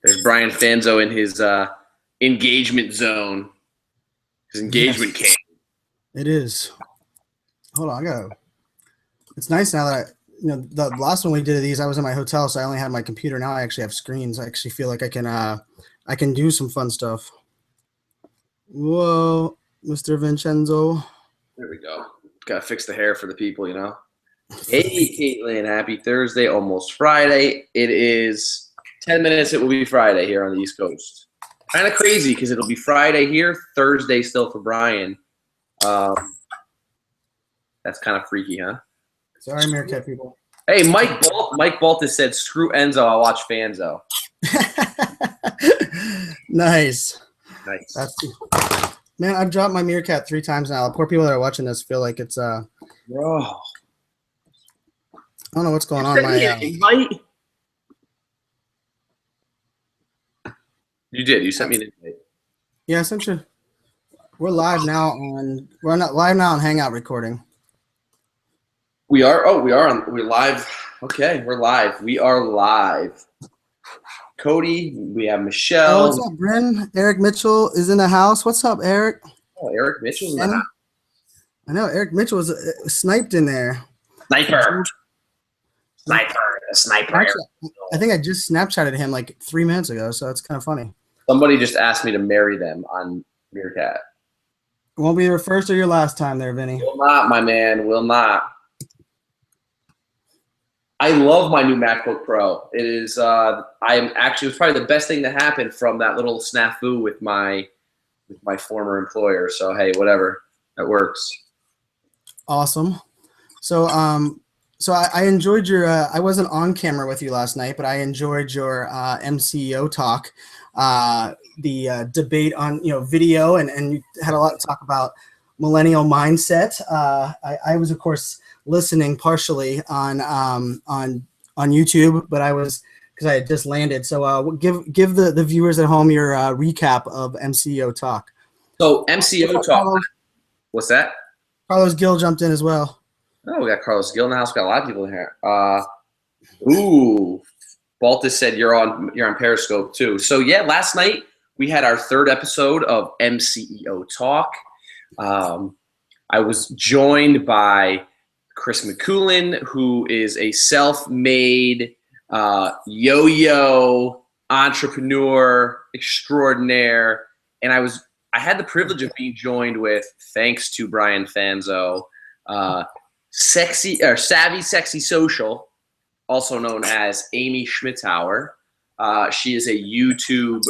There's Brian Fanzo in his engagement zone. His engagement cake. It is. Hold on, it's nice now that the last one we did of these, I was in my hotel, so I only had my computer. Now I actually have screens. I actually feel like I can do some fun stuff. Whoa, Mr. Vincenzo. There we go. Gotta fix the hair for the people, you know. Hey, Caitlin, happy Thursday, almost Friday. It is 10 minutes. It will be Friday here on the East Coast. Kind of crazy because it'll be Friday here, Thursday still for Brian. That's kind of freaky, huh? Sorry, Meerkat people. Hey, Mike Baltus said, screw Enzo, I'll watch Fanzo. Nice. Nice. Man, I've dropped my Meerkat 3 times now. The poor people that are watching this feel like it's Bro. I don't know what's going on. You did. You sent me an invite. Yeah, I sent you. We're live now we're not live now on Hangout recording. We are. Oh, we're live. Okay, we're live. We are live. Cody, we have Michelle. Oh, what's up, Bryn? Eric Mitchell is in the house. What's up, Eric? Oh, Eric Mitchell's in the house. I know Eric Mitchell was sniped in there. Sniper. Actually, I think I just Snapchatted him like 3 minutes ago, so it's kind of funny. Somebody just asked me to marry them on Meerkat. It won't be your first or your last time there, Vinny. Will not, my man. Will not. I love my new MacBook Pro. It is. It was probably the best thing to happen from that little snafu with my former employer. So hey, whatever, that works. Awesome. So I enjoyed your. I wasn't on camera with you last night, but I enjoyed your MCEO talk. The debate on video, and you had a lot to talk about millennial mindset. I was of course listening partially on YouTube, but I was because I had just landed. So give the viewers at home your recap of MCEO talk. So MCEO talk. What's that? Carlos Gill jumped in as well. Oh, we got Carlos Gill in the house. We got a lot of people in here. Baltus said you're on Periscope too. So yeah, last night we had our 3rd episode of MCEO Talk. I was joined by Chris McCoolin, who is a self-made yo-yo entrepreneur extraordinaire, and I had the privilege of being joined with, thanks to Brian Fanzo, Savvy Sexy Social, also known as Amy Schmittauer. She is a YouTube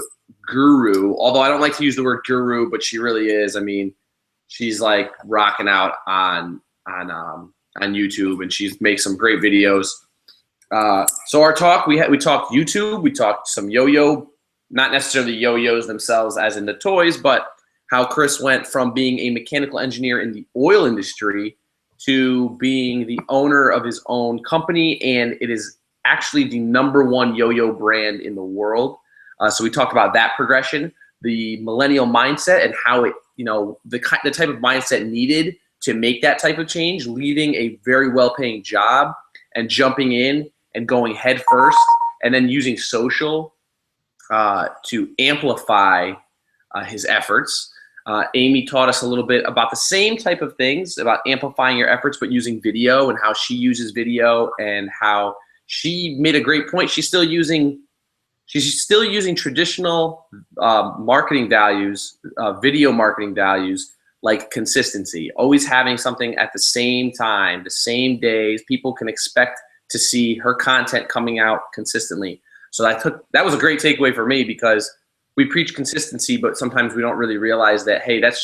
guru, although I don't like to use the word guru, but she really is. I mean, she's like rocking out on YouTube, and she makes some great videos. So our talk, we talked YouTube, we talked some yo-yo, not necessarily yo-yos themselves as in the toys, but how Chris went from being a mechanical engineer in the oil industry to being the owner of his own company, and it is actually the #1 yo-yo brand in the world. So we talked about that progression, the millennial mindset, and how it, the type of mindset needed to make that type of change, leaving a very well-paying job and jumping in and going head first, and then using social to amplify his efforts. Amy taught us a little bit about the same type of things, about amplifying your efforts, but using video, and how she uses video, and how she made a great point. She's still using traditional marketing values, video marketing values, like consistency, always having something at the same time, the same days. People can expect to see her content coming out consistently. So that was a great takeaway for me, because we preach consistency, but sometimes we don't really realize that, hey, that's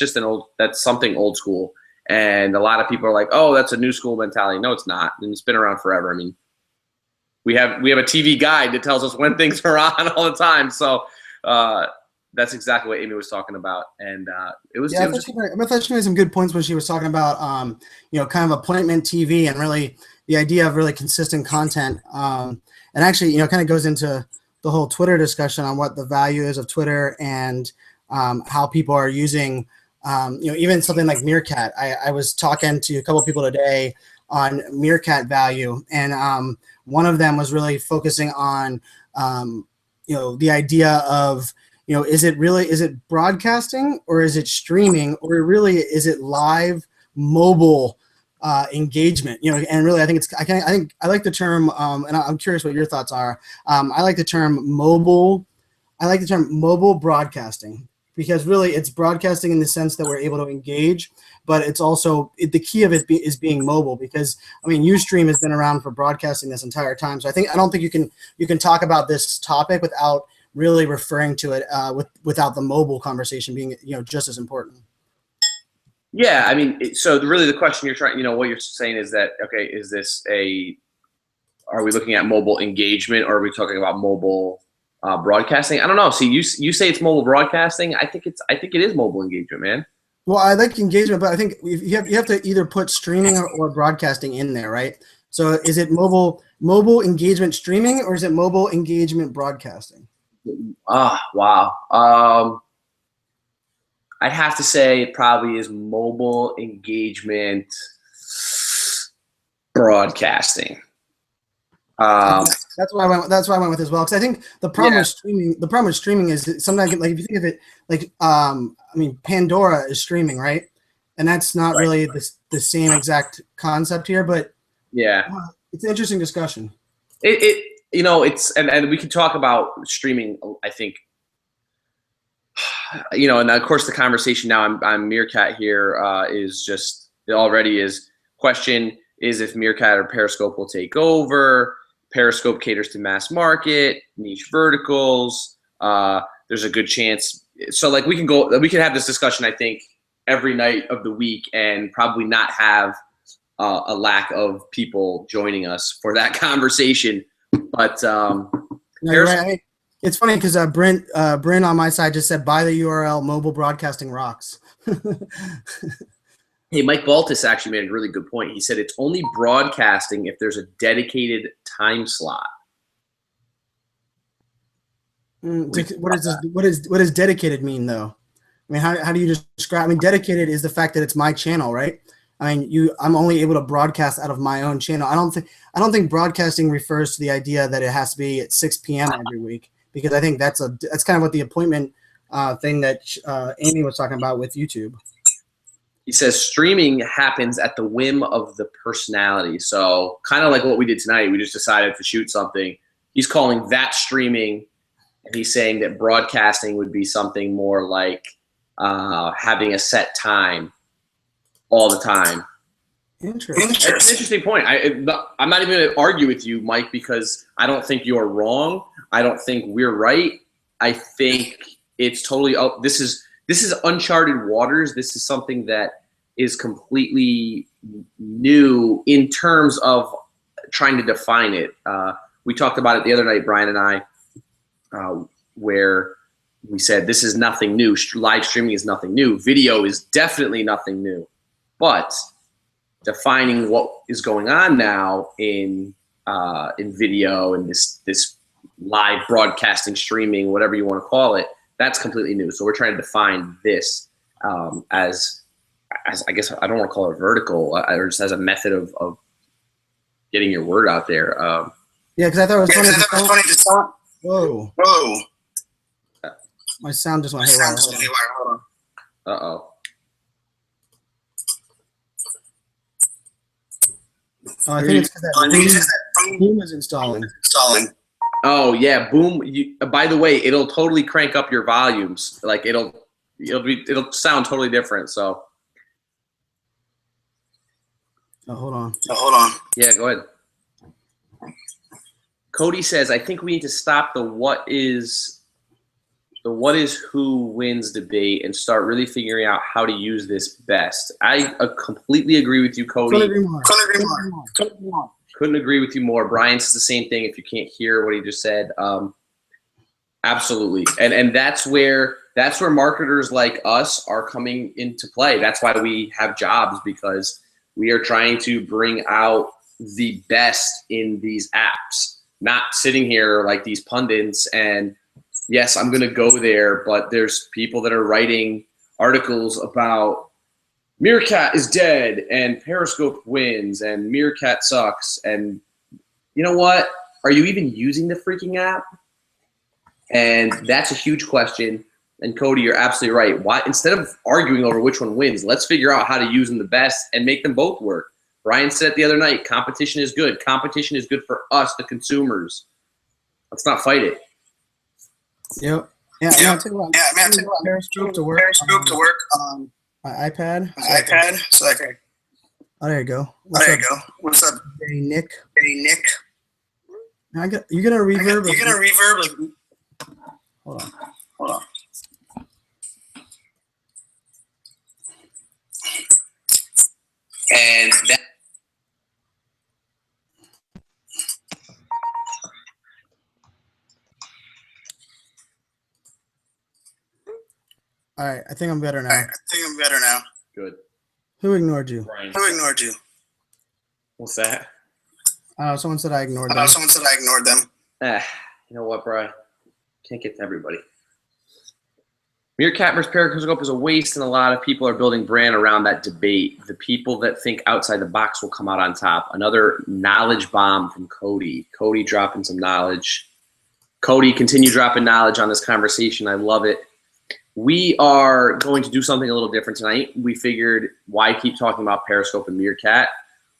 something old school. And a lot of people are like, oh, that's a new school mentality. No, it's not. And it's been around forever. I mean, we have a TV guide that tells us when things are on all the time. So that's exactly what Amy was talking about. And it was. Yeah, I thought she made some good points when she was talking about, kind of appointment TV, and really the idea of really consistent content. And actually, kind of goes into the whole Twitter discussion on what the value is of Twitter, and how people are using, even something like Meerkat. I was talking to a couple of people today on Meerkat value, and one of them was really focusing on the idea of, is it broadcasting or is it streaming or really is it live mobile engagement? And really, I think I like the term, and I'm curious what your thoughts are. I like the term mobile. I like the term mobile broadcasting because really it's broadcasting in the sense that we're able to engage, but it's also the key of it is being mobile because Ustream has been around for broadcasting this entire time. So I don't think you can talk about this topic without really referring to it without the mobile conversation being just as important. Yeah, so really the question you're trying, what you're saying is that, okay, are we looking at mobile engagement or are we talking about mobile broadcasting? I don't know. See, you say it's mobile broadcasting. I think it is mobile engagement, man. Well, I like engagement, but I think you have to either put streaming or broadcasting in there, right? So is it mobile engagement streaming or is it mobile engagement broadcasting? Wow. I'd have to say it probably is mobile engagement broadcasting. That's why I went with as well, because I think the problem with streaming is sometimes, like, if you think of it, like Pandora is streaming, right? And that's not really the same exact concept here, but it's an interesting discussion. It's and we can talk about streaming, I think. And of course the conversation now I'm Meerkat here is just already is question is if Meerkat or Periscope will take over. Periscope caters to mass market, niche verticals. There's a good chance. So like we can have this discussion, I think, every night of the week and probably not have a lack of people joining us for that conversation. But right. It's funny because Brent on my side just said, buy the URL, mobile broadcasting rocks. Hey, Mike Baltus actually made a really good point. He said it's only broadcasting if there's a dedicated time slot. What does dedicated mean, though? How do you describe? Dedicated is the fact that it's my channel, right? I'm only able to broadcast out of my own channel. I don't think broadcasting refers to the idea that it has to be at 6 p.m. every week, because I think that's kind of what the appointment thing that Amy was talking about with YouTube. He says streaming happens at the whim of the personality. So kind of like what we did tonight, we just decided to shoot something. He's calling that streaming, and he's saying that broadcasting would be something more like having a set time all the time. Interesting. It's an interesting point. I'm not even going to argue with you, Mike, because I don't think you're wrong. I don't think we're right. I think it's totally this is uncharted waters. This is something that is completely new in terms of trying to define it. We talked about it the other night, Brian and I, where we said this is nothing new. Live streaming is nothing new. Video is definitely nothing new. But defining what is going on now in video and this live broadcasting, streaming, whatever you want to call it, that's completely new. So we're trying to define this as I guess I don't want to call it vertical, or just as a method of getting your word out there. Yeah, because I thought it was funny to start. Whoa! My sound just went haywire. Hold on. Uh-oh. I think it's because that Boom is installing. Oh yeah, Boom. By the way, it'll totally crank up your volumes. Like it'll sound totally different. So. Oh, hold on. Yeah, go ahead. Cody says, I think we need to stop the what is who wins debate and start really figuring out how to use this best. I completely agree with you, Cody. Couldn't agree with you more. Brian says the same thing if you can't hear what he just said. Absolutely. And that's where marketers like us are coming into play. That's why we have jobs, because we are trying to bring out the best in these apps, not sitting here like these pundits and yes, I'm going to go there, but there's people that are writing articles about Meerkat is dead and Periscope wins and Meerkat sucks. And you know what? Are you even using the freaking app? And that's a huge question. And Cody, you're absolutely right. Why, instead of arguing over which one wins, let's figure out how to use them the best and make them both work. Brian said the other night, competition is good. Competition is good for us, the consumers. Let's not fight it. Yep. Yeah, Yeah, man, take Periscope to work. On my iPad. So I can. Oh, there you go. There you go. What's up, Hey, Nick. Nick? You gonna reverb? You gonna reverb? Like, Hold on. hold on. And that. All right, I think I'm better now. I think I'm better now. Good. Who ignored you? Brian. Who ignored you? What's that? Someone said I ignored them. Someone said I ignored them. You know what, Brian? Can't get to everybody. Meerkat versus Periscope is a waste, and a lot of people are building brand around that debate. The people that think outside the box will come out on top. Another knowledge bomb from Cody. Cody dropping some knowledge. Cody, continue dropping knowledge on this conversation. I love it. We are going to do something a little different tonight. We figured, why keep talking about Periscope and Meerkat?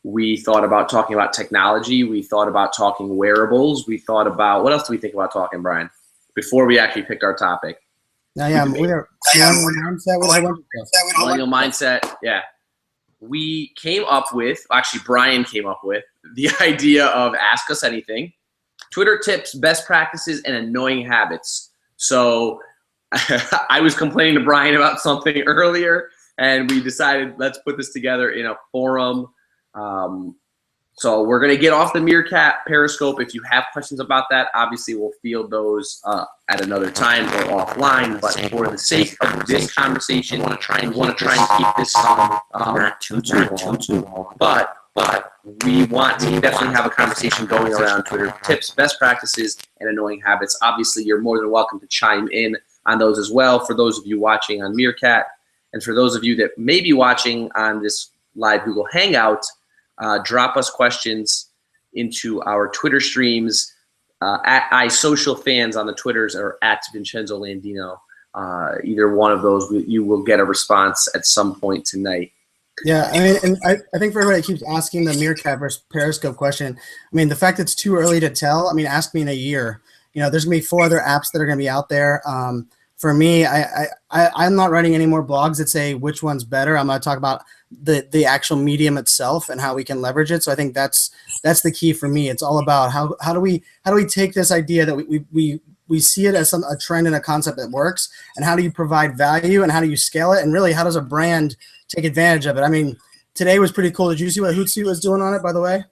We thought about talking about technology. We thought about talking wearables. We thought about, what else do we think about talking, Brian, before we actually picked our topic? Now, yeah, we're mindset with a bunch of stuff. Millennial mindset, yeah. We came up with, actually Brian came up with, the idea of Ask Us Anything, Twitter tips, best practices, and annoying habits. So I was complaining to Brian about something earlier, and we decided let's put this together in a forum. So we're going to get off the Meerkat Periscope. If you have questions about that, obviously we'll field those at another time or offline. But for the sake of this conversation, we want to try and keep this not too long. But we want to definitely have a conversation going around Twitter tips, best practices, and annoying habits. Obviously, you're more than welcome to chime in on those as well. For those of you watching on Meerkat, and for those of you that may be watching on this live Google Hangout, drop us questions into our Twitter streams at iSocialFans on the Twitters or at Vincenzo Landino. Either one of those, you will get a response at some point tonight. Yeah, I mean, and I think for everybody that keeps asking the Meerkat versus Periscope question, I mean, the fact that it's too early to tell, I mean, ask me in a year. You know, there's going to be 4 other apps that are going to be out there. For me, I'm not writing any more blogs that say which one's better. I'm going to talk about the actual medium itself and how we can leverage it. So I think that's the key for me. It's all about how do we take this idea that we see it as a trend and a concept that works, and how do you provide value and how do you scale it, and really how does a brand take advantage of it? I mean, today was pretty cool. Did you see what Hootsuite was doing on it, by the way?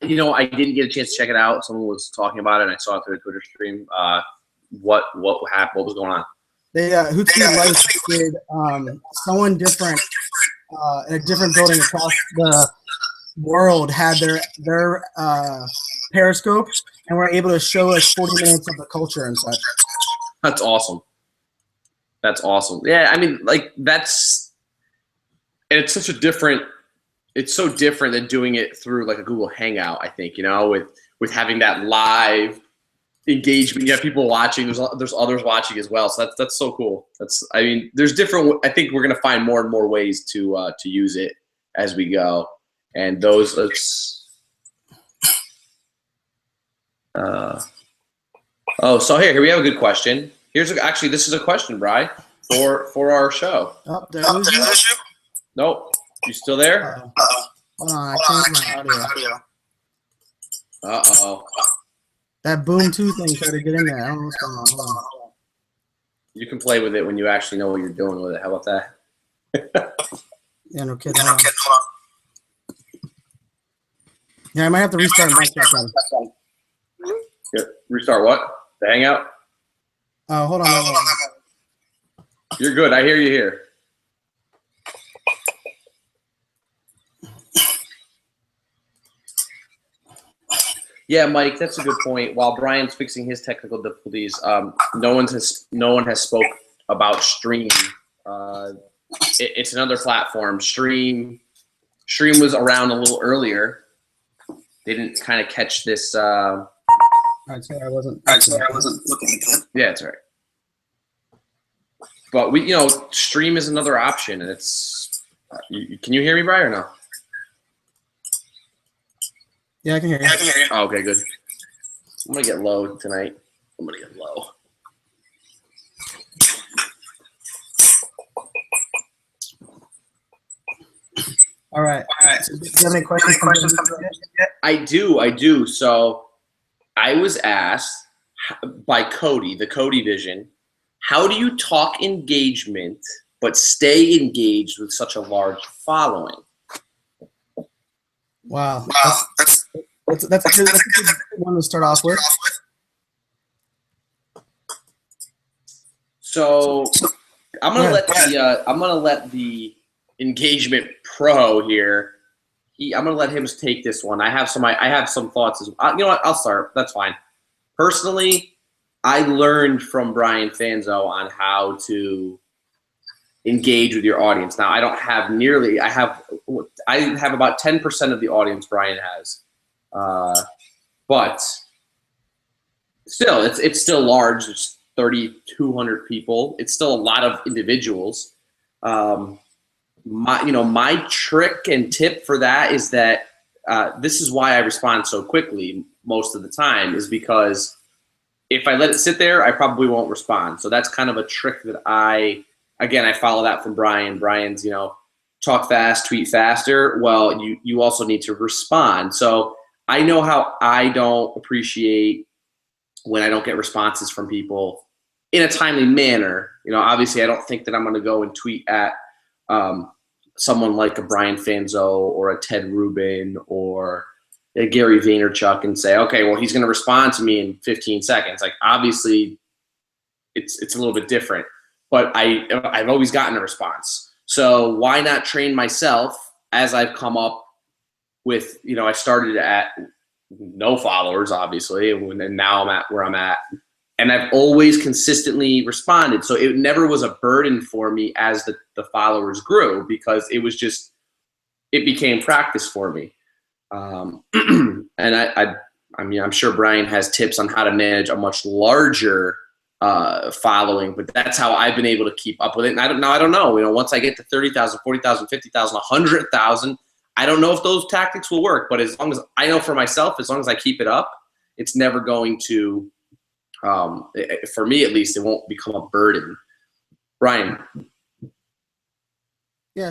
You know, I didn't get a chance to check it out. Someone was talking about it, and I saw it through a Twitter stream. What happened? What was going on? They Hootsuite licensed someone different in a different building across the world had their Periscope, and were able to show us 40 minutes of the culture and such. That's awesome. That's awesome. Yeah, I mean, like it's such a different. It's so different than doing it through like a Google Hangout. I think, you know, with having that live engagement, you have people watching. There's others watching as well. So that's so cool. I mean, there's different. I think we're gonna find more and more ways to use it as we go. And those. So here we have a good question. Actually, this is a question, Bri, for our show. Oh, did I lose you? Nope. You still there? Hold on, I changed my audio. Uh-oh. That Boom 2 thing tried to get in there. I don't know what's going on. Hold on. You can play with it when you actually know what you're doing with it. How about that? Yeah, no kidding. Yeah, I might have to restart my second. Restart what? The Hangout? Oh, hold on. You're good. I hear you here. Yeah, Mike, that's a good point. While Brian's fixing his technical difficulties, no one has spoke about Stream. It's another platform. Stream was around a little earlier. They didn't kind of catch this All right, sorry, I wasn't. All right, sorry, I wasn't looking at that. Yeah, it's all right. But we, stream is another option, and it's. Can you hear me, Brian, or no? Yeah, I can hear you. Yeah, I can hear you. Oh, okay, good. I'm gonna get low tonight. I'm gonna get low. All right. All right. So, do you have any questions? I do. So I was asked by Cody, the Cody Vision, how do you talk engagement but stay engaged with such a large following? Wow, Wow, that's that's a good one to start off with. So I'm gonna let the engagement pro here. I'm gonna let him take this one. I have some thoughts as well. You know what? I'll start. That's fine. Personally, I learned from Brian Fanzo on how to engage with your audience. Now I don't have nearly. I have about 10% of the audience Brian has, but still, it's still large. It's 3,200 people. It's still a lot of individuals. My trick and tip for that is that this is why I respond so quickly most of the time, is because if I let it sit there, I probably won't respond. So that's kind of a trick that I follow that from Brian. Brian's, talk fast, tweet faster. Well, you also need to respond. So I know how I don't appreciate when I don't get responses from people in a timely manner. Obviously I don't think that I'm going to go and tweet at someone like a Brian Fanzo or a Ted Rubin or a Gary Vaynerchuk and say, okay, well, he's going to respond to me in 15 seconds. Like, obviously it's a little bit different, but I've always gotten a response. So why not train myself as I've come up with, I started at no followers, obviously, and now I'm at where I'm at. And I've always consistently responded. So it never was a burden for me as the followers grew, because it became practice for me. And I'm sure Brian has tips on how to manage a much larger following, but that's how I've been able to keep up with it. And I don't know, once I get to 30,000, 40,000, 50,000, 100,000, I don't know if those tactics will work, but as long as I know for myself, as long as I keep it up, it's never going to, for me at least, it won't become a burden. Brian.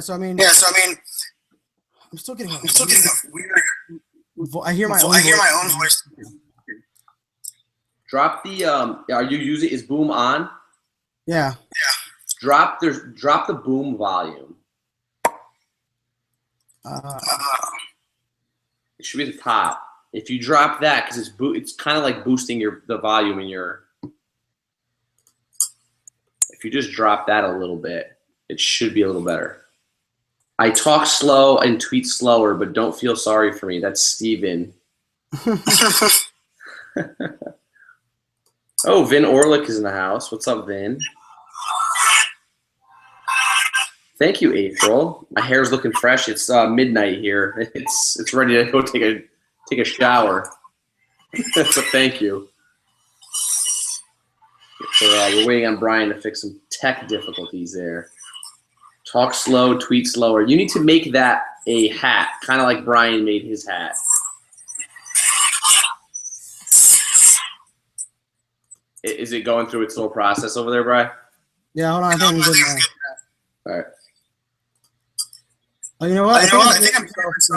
So I mean, I'm still getting a weird. I hear my own voice. Drop the are you using, is boom on? Yeah. Drop the boom volume. It should be the top. If you drop that, because it's kind of like boosting the volume in your. If you just drop that a little bit, it should be a little better. I talk slow and tweet slower, but don't feel sorry for me. That's Steven. Oh, Vin Orlick is in the house. What's up, Vin? Thank you, April. My hair's looking fresh. It's midnight here. It's ready to go take a shower. So thank you. So we're waiting on Brian to fix some tech difficulties there. Talk slow, tweet slower. You need to make that a hat, kind of like Brian made his hat. Is it going through its little process over there, Brian? Yeah, hold on. I think I'm good now. All right. Oh, you know what? I think I'm yours.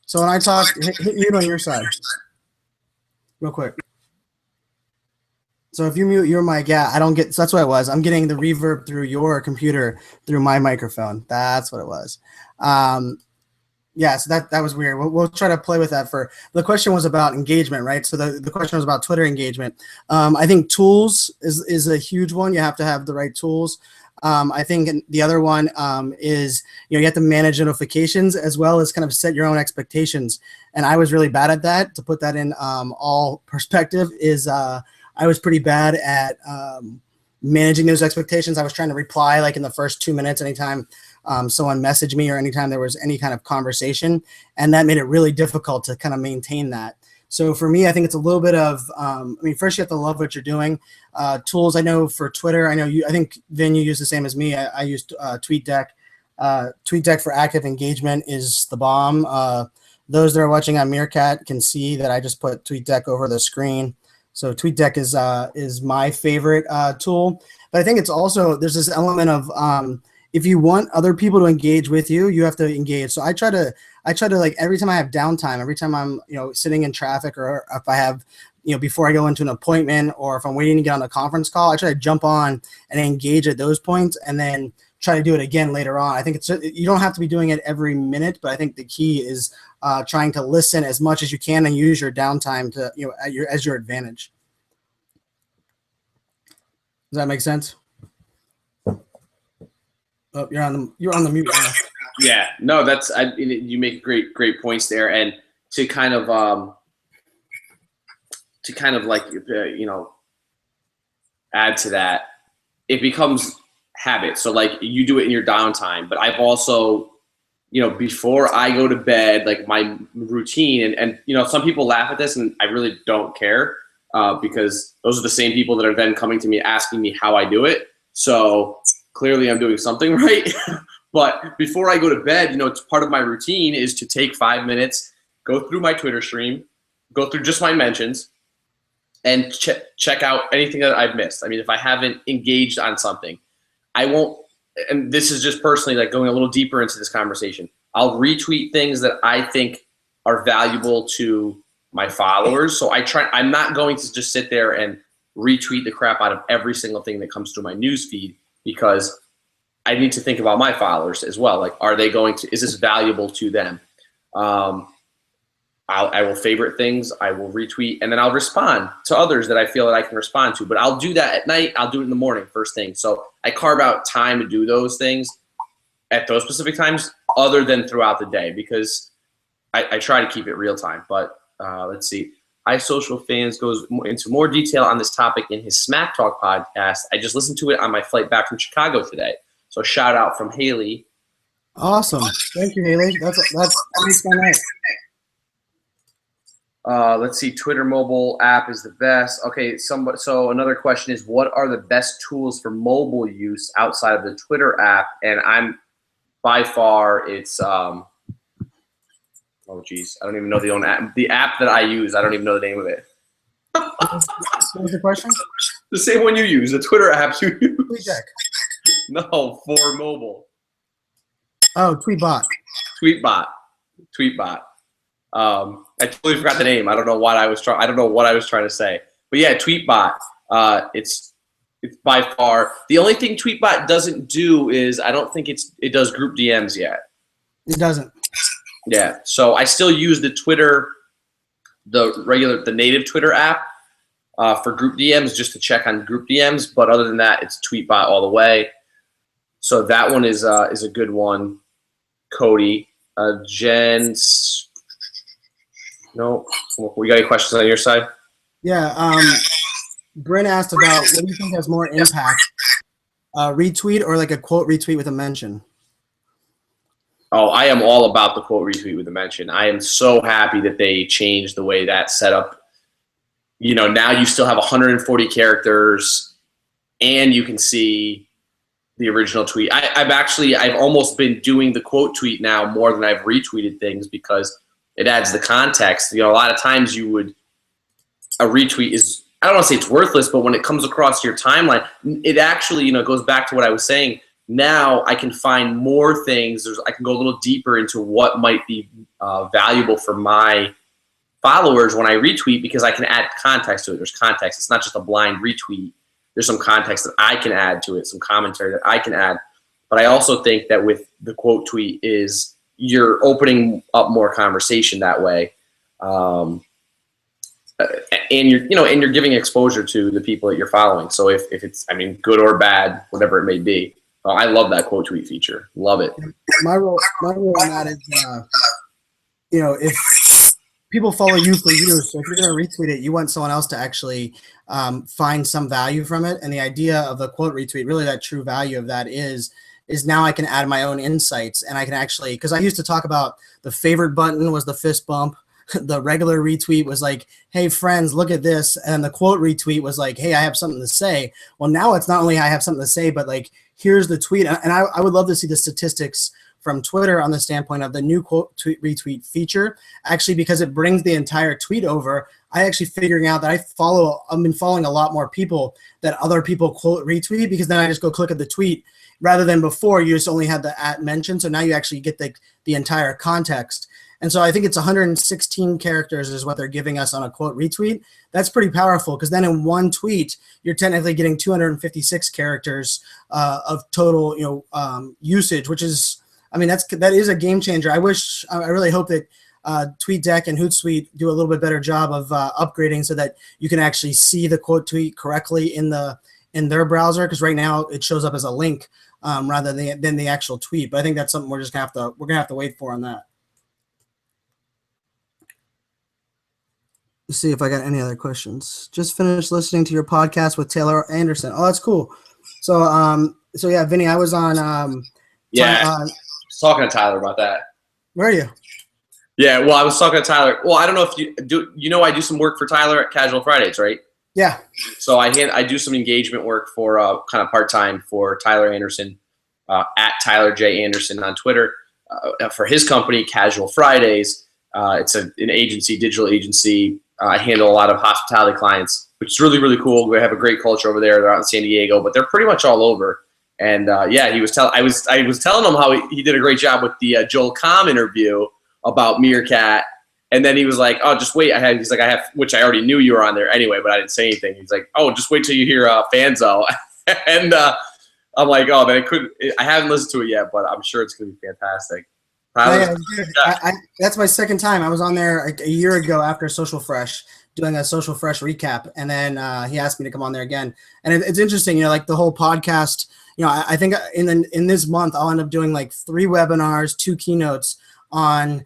So when I talk, hit mute on your side, real quick. So if you mute your mic, I don't get. So that's what it was. I'm getting the reverb through your computer through my microphone. That's what it was. So that was weird. We'll try to play with that. The question was about engagement, right? So the question was about Twitter engagement. I think tools is a huge one. You have to have the right tools. I think the other one is, you have to manage notifications as well as kind of set your own expectations. And I was really bad at that. To put that in all perspective is I was pretty bad at managing those expectations. I was trying to reply like in the first 2 minutes anytime someone messaged me or anytime there was any kind of conversation. And that made it really difficult to kind of maintain that. So for me, I think it's a little bit of, first you have to love what you're doing. Tools I know for Twitter, I think Vin, you use the same as me. I use TweetDeck. TweetDeck for active engagement is the bomb. Those that are watching on Meerkat can see that I just put TweetDeck over the screen. So TweetDeck is my favorite tool. But I think it's also, there's this element of if you want other people to engage with you, you have to engage. So I try to like every time I have downtime, every time I'm sitting in traffic, or if I have before I go into an appointment, or if I'm waiting to get on a conference call, I try to jump on and engage at those points, and then try to do it again later on. I think you don't have to be doing it every minute, but I think the key is trying to listen as much as you can and use your downtime to as your advantage. Does that make sense? Oh, you're on the mute now. Yeah, no, you make great points there, and to kind of like add to that, it becomes habit. So like you do it in your downtime, but I've also before I go to bed, like my routine, and some people laugh at this, and I really don't care because those are the same people that are then coming to me asking me how I do it. So clearly I'm doing something right. But before I go to bed, it's part of my routine is to take 5 minutes, go through my Twitter stream, go through just my mentions, and check out anything that I've missed. I mean, if I haven't engaged on something, I won't, and this is just personally like going a little deeper into this conversation, I'll retweet things that I think are valuable to my followers. So I'm not going to just sit there and retweet the crap out of every single thing that comes through my news feed, because I need to think about my followers as well. Like, is this valuable to them? I will favorite things, I will retweet, and then I'll respond to others that I feel that I can respond to. But I'll do that at night, I'll do it in the morning, first thing. So I carve out time to do those things at those specific times other than throughout the day, because I try to keep it real time. But let's see. iSocial Fans goes into more detail on this topic in his Smack Talk podcast. I just listened to it on my flight back from Chicago today. So shout out from Haley. Awesome. Thank you, Haley. That makes my night. Let's see. Twitter mobile app is the best. Okay. So another question is, what are the best tools for mobile use outside of the Twitter app? And I'm by far, it's, oh geez, I don't even know the app that I use. I don't even know the name of it. What was the question? The same one you use, the Twitter app you use. TweetDeck. No, for mobile. Oh, Tweetbot. Tweetbot. I totally forgot the name. I don't know what I was trying to say. But yeah, Tweetbot. It's by far the only thing Tweetbot doesn't do is I don't think it does group DMs yet. It doesn't. Yeah. So I still use the native Twitter app for group DMs just to check on group DMs. But other than that, it's Tweetbot all the way. So that one is a good one. Cody, Jen's. No, we got any questions on your side? Yeah. Bryn asked about what do you think has more impact, retweet or like a quote retweet with a mention? Oh, I am all about the quote retweet with a mention. I am so happy that they changed the way that's set up. Now you still have 140 characters, and you can see the original tweet. I've almost been doing the quote tweet now more than I've retweeted things, because it adds the context. A lot of times a retweet is, I don't want to say it's worthless, but when it comes across your timeline, it actually, goes back to what I was saying. Now I can find more things. I can go a little deeper into what might be valuable for my followers when I retweet, because I can add context to it. There's context. It's not just a blind retweet. There's some context that I can add to it, some commentary that I can add. But I also think that with the quote tweet is you're opening up more conversation that way. And you're giving exposure to the people that you're following. So if it's, good or bad, whatever it may be, I love that quote tweet feature. Love it. My role on that is, if people follow you for you, so if you're going to retweet it, you want someone else to actually find some value from it. And the idea of the quote retweet, really that true value of that is now I can add my own insights, and I can actually, because I used to talk about the favorite button was the fist bump. the regular retweet was like, hey friends, look at this, and the quote retweet was like, hey, I have something to say. Well, now it's not only I have something to say, but like, here's the tweet. And I would love to see the statistics from Twitter on the standpoint of the new quote tweet retweet feature, actually, because it brings the entire tweet over. I actually figuring out that I've been following a lot more people that other people quote retweet, because then I just go click at the tweet rather than before you just only had the at mention. So now you actually get the entire context. And so I think it's 116 characters is what they're giving us on a quote retweet. That's pretty powerful, because then in one tweet, you're technically getting 256 characters of total, usage, which is, I mean, that is a game changer. I really hope that TweetDeck and Hootsuite do a little bit better job of upgrading so that you can actually see the quote tweet correctly in their browser, because right now it shows up as a link rather than the actual tweet. But I think that's something we're gonna have to wait for on that. Let's see if I got any other questions. Just finished listening to your podcast with Taylor Anderson. Oh, that's cool. So yeah, Vinny, I was on. I was talking to Tyler about that. Where are you? Yeah, well, I was talking to Tyler. Well, I don't know if you do. I do some work for Tyler at Casual Fridays, right? Yeah. So I do some engagement work for kind of part-time for Tyler Anderson at Tyler J. Anderson on Twitter for his company, Casual Fridays. It's an agency, digital agency. I handle a lot of hospitality clients, which is really, really cool. We have a great culture over there. They're out in San Diego, but they're pretty much all over. And he was I was telling him how he did a great job with the Joel Comm interview about Meerkat. And then he was like, "Oh, just wait. I have, which I already knew you were on there anyway, but I didn't say anything." He's like, "Oh, just wait till you hear Fanzo." And I'm like, "Oh, man, I haven't listened to it yet, but I'm sure it's gonna be fantastic." That's my second time. I was on there a year ago after Social Fresh, doing a Social Fresh recap, and then he asked me to come on there again. And it's interesting, like the whole podcast. I think in this month I'll end up doing like 3 webinars, 2 keynotes on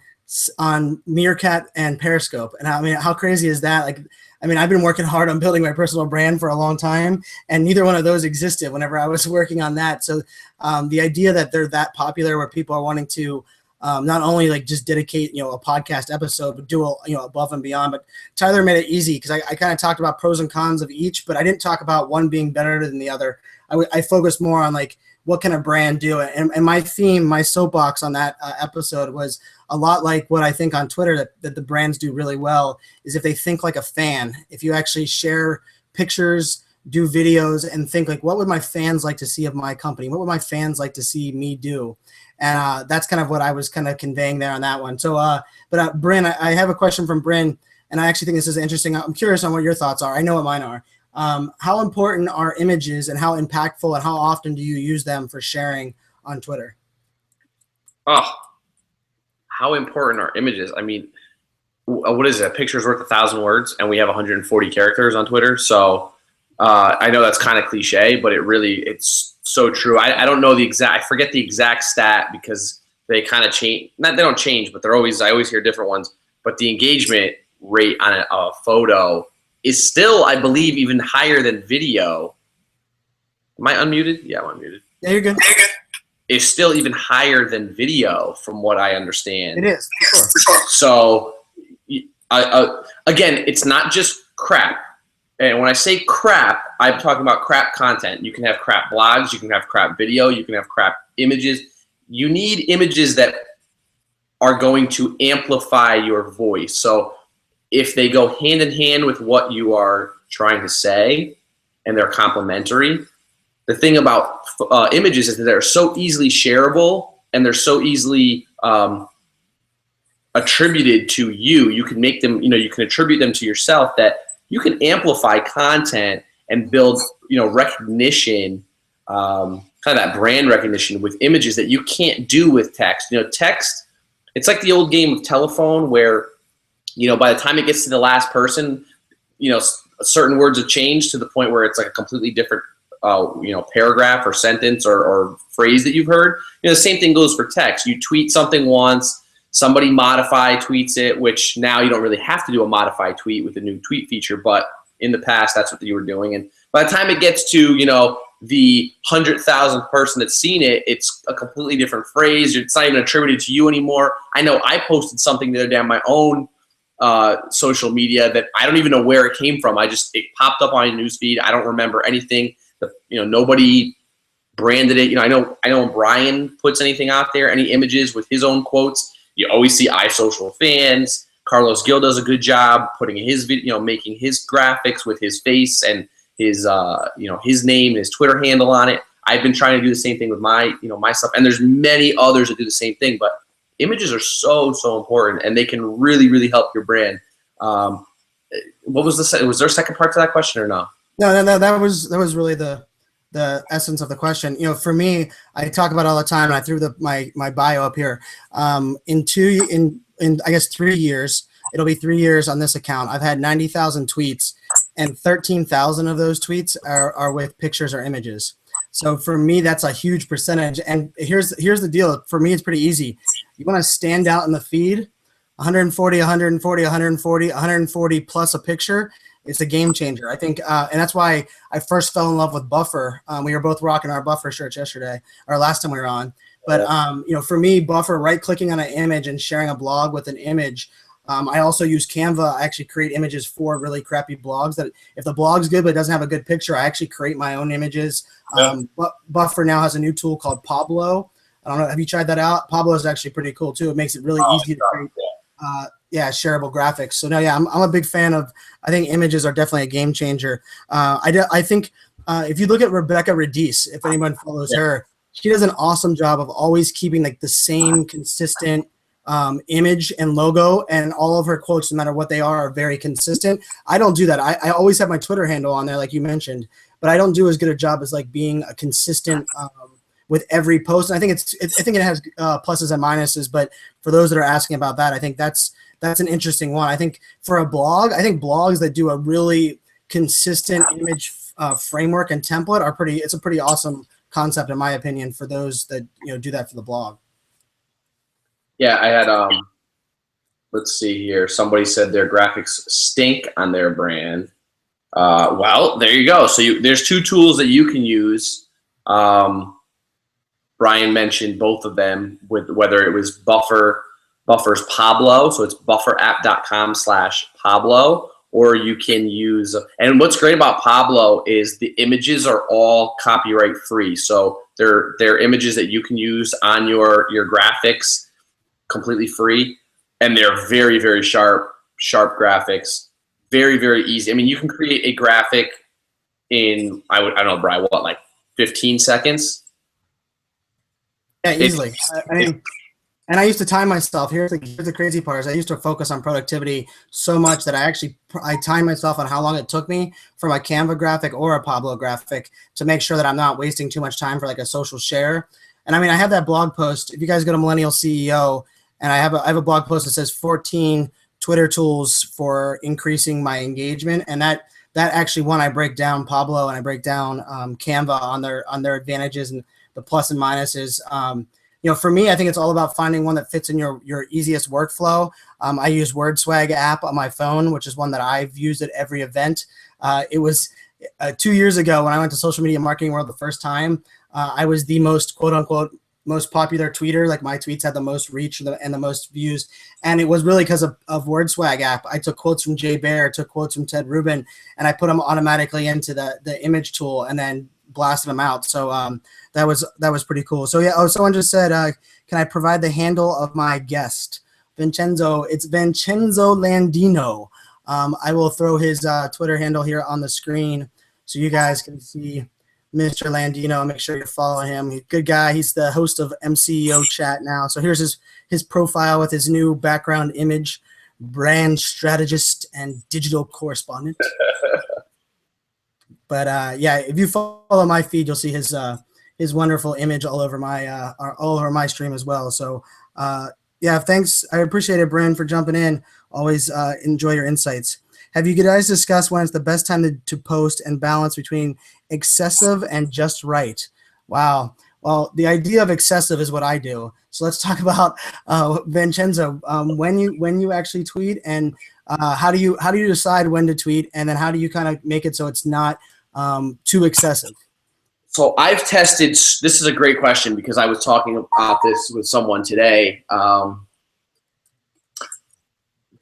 Meerkat and Periscope. And I mean, how crazy is that? Like, I mean, I've been working hard on building my personal brand for a long time, and neither one of those existed whenever I was working on that. So the idea that they're that popular, where people are wanting to not only like just dedicate, a podcast episode, but do above and beyond. But Tyler made it easy, because I kind of talked about pros and cons of each, but I didn't talk about one being better than the other. I focused more on like, what can a brand do? And my theme, my soapbox on that episode was a lot like what I think on Twitter that the brands do really well is if they think like a fan. If you actually share pictures, do videos, and think like, what would my fans like to see of my company? What would my fans like to see me do? And that's kind of what I was kind of conveying there on that one. So, Bryn, I have a question from Bryn, and I actually think this is interesting. I'm curious on what your thoughts are. I know what mine are. How important are images, and how impactful and how often do you use them for sharing on Twitter? Oh, how important are images? I mean, what is it? A picture's worth 1,000 words, and we have 140 characters on Twitter. So I know that's kind of cliche, but it's so true. I don't know I forget the exact stat, because they kind of change. They don't change, but I always hear different ones. But the engagement rate on a photo is still, I believe, even higher than video. Am I unmuted? Yeah, I'm unmuted. Yeah, you're good. It's still even higher than video, from what I understand. It is, for sure. So, again, it's not just crap. And when I say crap, I'm talking about crap content. You can have crap blogs, you can have crap video, you can have crap images. You need images that are going to amplify your voice. So if they go hand in hand with what you are trying to say and they're complementary, the thing about images is that they're so easily shareable and they're so easily attributed to you. You can make them, you can attribute them to yourself, that you can amplify content and build, recognition, kind of that brand recognition with images that you can't do with text. Text, it's like the old game of telephone where, by the time it gets to the last person, certain words have changed to the point where it's like a completely different, paragraph or sentence or phrase that you've heard. The same thing goes for text. You tweet something once, somebody tweets it, which now you don't really have to do a modify tweet with the new tweet feature, but in the past, that's what you were doing. And by the time it gets to, the 100,000th person that's seen it, it's a completely different phrase. It's not even attributed to you anymore. I know I posted something the other day on my own social media that I don't even know where it came from. It popped up on my newsfeed. I don't remember anything. Nobody branded it. I know when Brian puts anything out there, any images with his own quotes, you always see iSocial fans. Carlos Gil does a good job putting his video, making his graphics with his face and his his name, his Twitter handle on it. I've been trying to do the same thing with my stuff, and there's many others that do the same thing. But images are so important, and they can really help your brand. What was was there a second part to that question or no? No. That was really the essence of the question. For me, I talk about it all the time, and I threw my bio up here. In I guess 3 years, it'll be 3 years on this account, I've had 90,000 tweets, and 13,000 of those tweets are with pictures or images. So for me, that's a huge percentage. And here's the deal. For me, it's pretty easy. You want to stand out in the feed, 140, 140, 140, 140 plus a picture. It's a game changer, I think, and that's why I first fell in love with Buffer. We were both rocking our Buffer shirts yesterday, or last time we were on. But for me, Buffer, right-clicking on an image and sharing a blog with an image. I also use Canva. I actually create images for really crappy blogs. That if the blog's good but it doesn't have a good picture, I actually create my own images. But Buffer now has a new tool called Pablo. I don't know. Have you tried that out? Pablo is actually pretty cool too. It makes it really easy to create. Shareable graphics. So no, I'm a big fan of. I think images are definitely a game changer. I think if you look at Rebecca Radice, if anyone follows her, she does an awesome job of always keeping like the same consistent image and logo, and all of her quotes, no matter what they are very consistent. I don't do that. I always have my Twitter handle on there, like you mentioned, but I don't do as good a job as like being a consistent with every post. And I think I think it has pluses and minuses, but for those that are asking about that, I think that's an interesting one. I think for a blog, I think blogs that do a really consistent image framework and template it's a pretty awesome concept in my opinion for those that do that for the blog. Yeah, I had let's see here. Somebody said their graphics stink on their brand. Well, there you go. So there's two tools that you can use. Brian mentioned both of them, with whether it was Buffer's Pablo, so it's bufferapp.com/Pablo, or you can use, and what's great about Pablo is the images are all copyright free. So they're images that you can use on your graphics completely free, and they're very sharp graphics, very easy. I mean, you can create a graphic in I don't know, Brian, what, like 15 seconds? Yeah, easily. And I used to time myself. Here's the crazy part: is I used to focus on productivity so much that I time myself on how long it took me for my Canva graphic or a Pablo graphic to make sure that I'm not wasting too much time for like a social share. And I mean, I have that blog post. If you guys go to Millennial CEO, and I have a blog post that says 14 Twitter tools for increasing my engagement, and that actually one I break down Pablo and I break down Canva on their advantages and the plus and minuses. For me, I think it's all about finding one that fits in your easiest workflow. I use WordSwag app on my phone, which is one that I've used at every event. It was 2 years ago when I went to Social Media Marketing World the first time. I was the most quote unquote most popular tweeter. Like my tweets had the most reach and the most views, and it was really because of WordSwag app. I took quotes from Jay Baer, took quotes from Ted Rubin, and I put them automatically into the image tool and then blasted them out. So that was pretty cool. So yeah. Oh, someone just said, can I provide the handle of my guest, Vincenzo? It's Vincenzo Landino. I will throw his Twitter handle here on the screen so you guys can see Mr. Landino. Make sure you follow him. He's a good guy. He's the host of MCEO Chat now. So here's his profile with his new background image: brand strategist and digital correspondent. But yeah, if you follow my feed, you'll see his wonderful image all over my stream as well. So yeah, thanks. I appreciate it, Bryn, for jumping in. Always enjoy your insights. Have you guys discussed when it's the best time to post and balance between excessive and just right? Wow. Well, the idea of excessive is what I do. So let's talk about Vincenzo. When you actually tweet, and how do you decide when to tweet, and then how do you kind of make it so it's not too excessive? So I've tested. This is a great question because I was talking about this with someone today.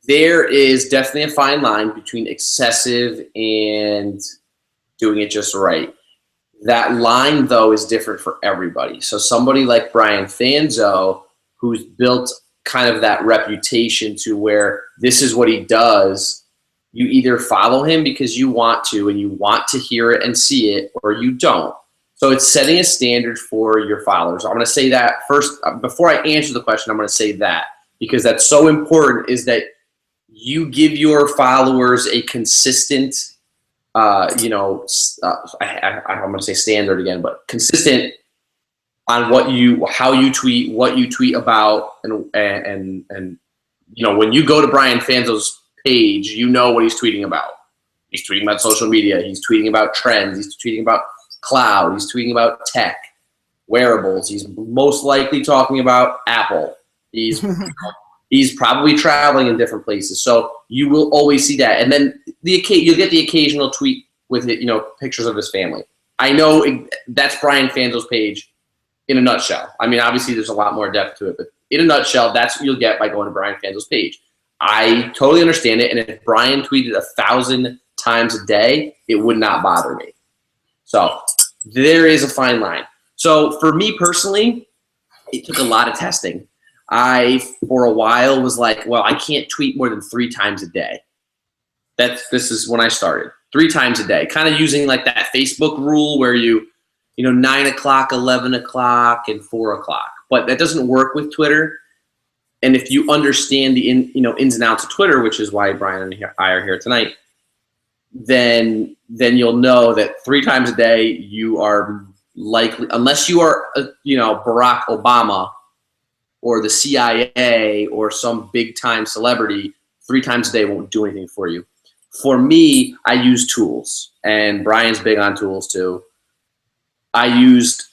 There is definitely a fine line between excessive and doing it just right. That line, though, is different for everybody. So somebody like Brian Fanzo, who's built kind of that reputation to where this is what he does, you either follow him because you want to and you want to hear it and see it, or you don't. So it's setting a standard for your followers. I'm going to say that first. Before I answer the question, I'm going to say that because that's so important, is that you give your followers a consistent I'm going to say standard again, but consistent on how you tweet, what you tweet about, and when you go to Brian Fanzo's page, you know what he's tweeting about. He's tweeting about social media. He's tweeting about trends. He's tweeting about cloud. He's tweeting about tech, wearables. He's most likely talking about Apple. He's probably traveling in different places. So you will always see that. And then you'll get the occasional tweet with it, pictures of his family. I know that's Brian Fanzo's page in a nutshell. I mean, obviously there's a lot more depth to it, but in a nutshell, that's what you'll get by going to Brian Fanzo's page. I totally understand it. And if Brian tweeted 1,000 times a day, it would not bother me. So there is a fine line. So for me personally, it took a lot of testing. I, for a while, was like, well, I can't tweet more than 3 times a day. This is when I started. 3 times a day. Kind of using like that Facebook rule where 9 o'clock, 11 o'clock, and 4 o'clock. But that doesn't work with Twitter. And if you understand the ins and outs of Twitter, which is why Brian and I are here tonight, then you'll know that 3 times a day you are likely, unless you are Barack Obama or the CIA or some big-time celebrity, 3 times a day won't do anything for you. For me, I use tools, and Brian's big on tools too. I used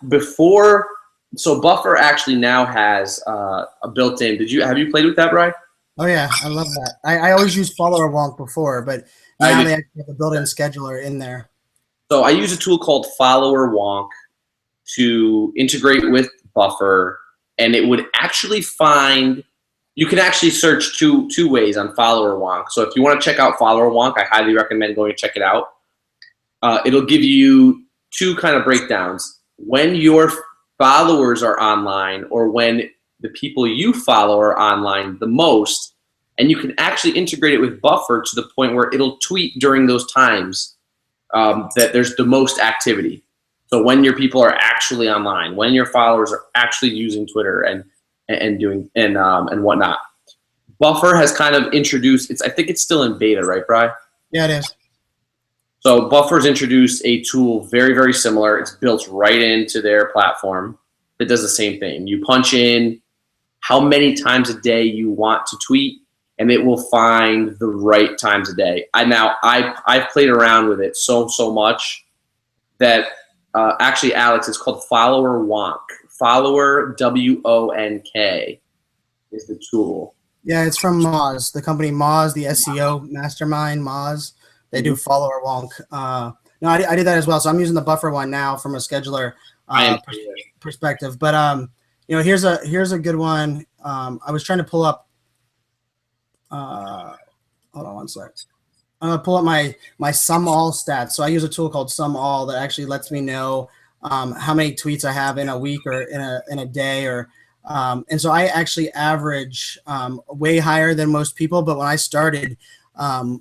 before, so Buffer actually now has a built-in. Have you played with that, Brian? Oh yeah, I love that. I always used follower wonk before, but now they actually have a built-in scheduler in there. So I use a tool called Follower Wonk to integrate with Buffer. And it would actually you can actually search two ways on Follower Wonk. So if you want to check out Follower Wonk, I highly recommend going to check it out. It'll give you 2 kind of breakdowns. When your followers are online or when the people you follow are online the most, and you can actually integrate it with Buffer to the point where it'll tweet during those times that there's the most activity. So when your people are actually online, when your followers are actually using Twitter and doing and whatnot. Buffer has kind of introduced. I think it's still in beta, right, Bri? Yeah, it is. So Buffer's introduced a tool very, very similar. It's built right into their platform. It does the same thing. You punch in how many times a day you want to tweet, and it will find the right times a day. I've played around with it so much that. Actually, Alex, it's called Follower Wonk. Follower WONK is the tool. Yeah, it's from Moz, the company Moz, the SEO mastermind Moz. They do Follower Wonk. No, I did that as well. So I'm using the Buffer one now from a scheduler perspective. But here's a good one. I was trying to pull up. Hold on one sec. I'm gonna pull up my Sum All stats. So I use a tool called Sum All that actually lets me know how many tweets I have in a week or in a day, and so I actually average way higher than most people. But when I started when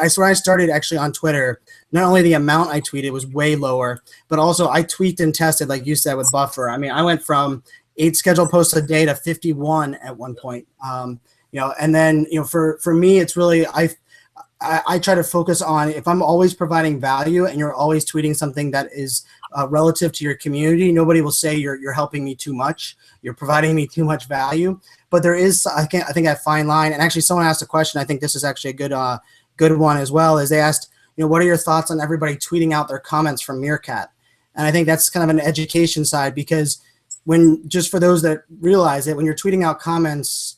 I started actually on Twitter, not only the amount I tweeted was way lower, but also I tweaked and tested, like you said, with Buffer. I mean, I went from 8 scheduled posts a day to 51 at one point. And then, for me, it's really, I try to focus on, if I'm always providing value and you're always tweeting something that is relative to your community, nobody will say you're helping me too much. You're providing me too much value. But there is, I think a fine line. And actually someone asked a question. I think this is actually a good one as well, is they asked, what are your thoughts on everybody tweeting out their comments from Meerkat? And I think that's kind of an education side, because just for those that realize it, when you're tweeting out comments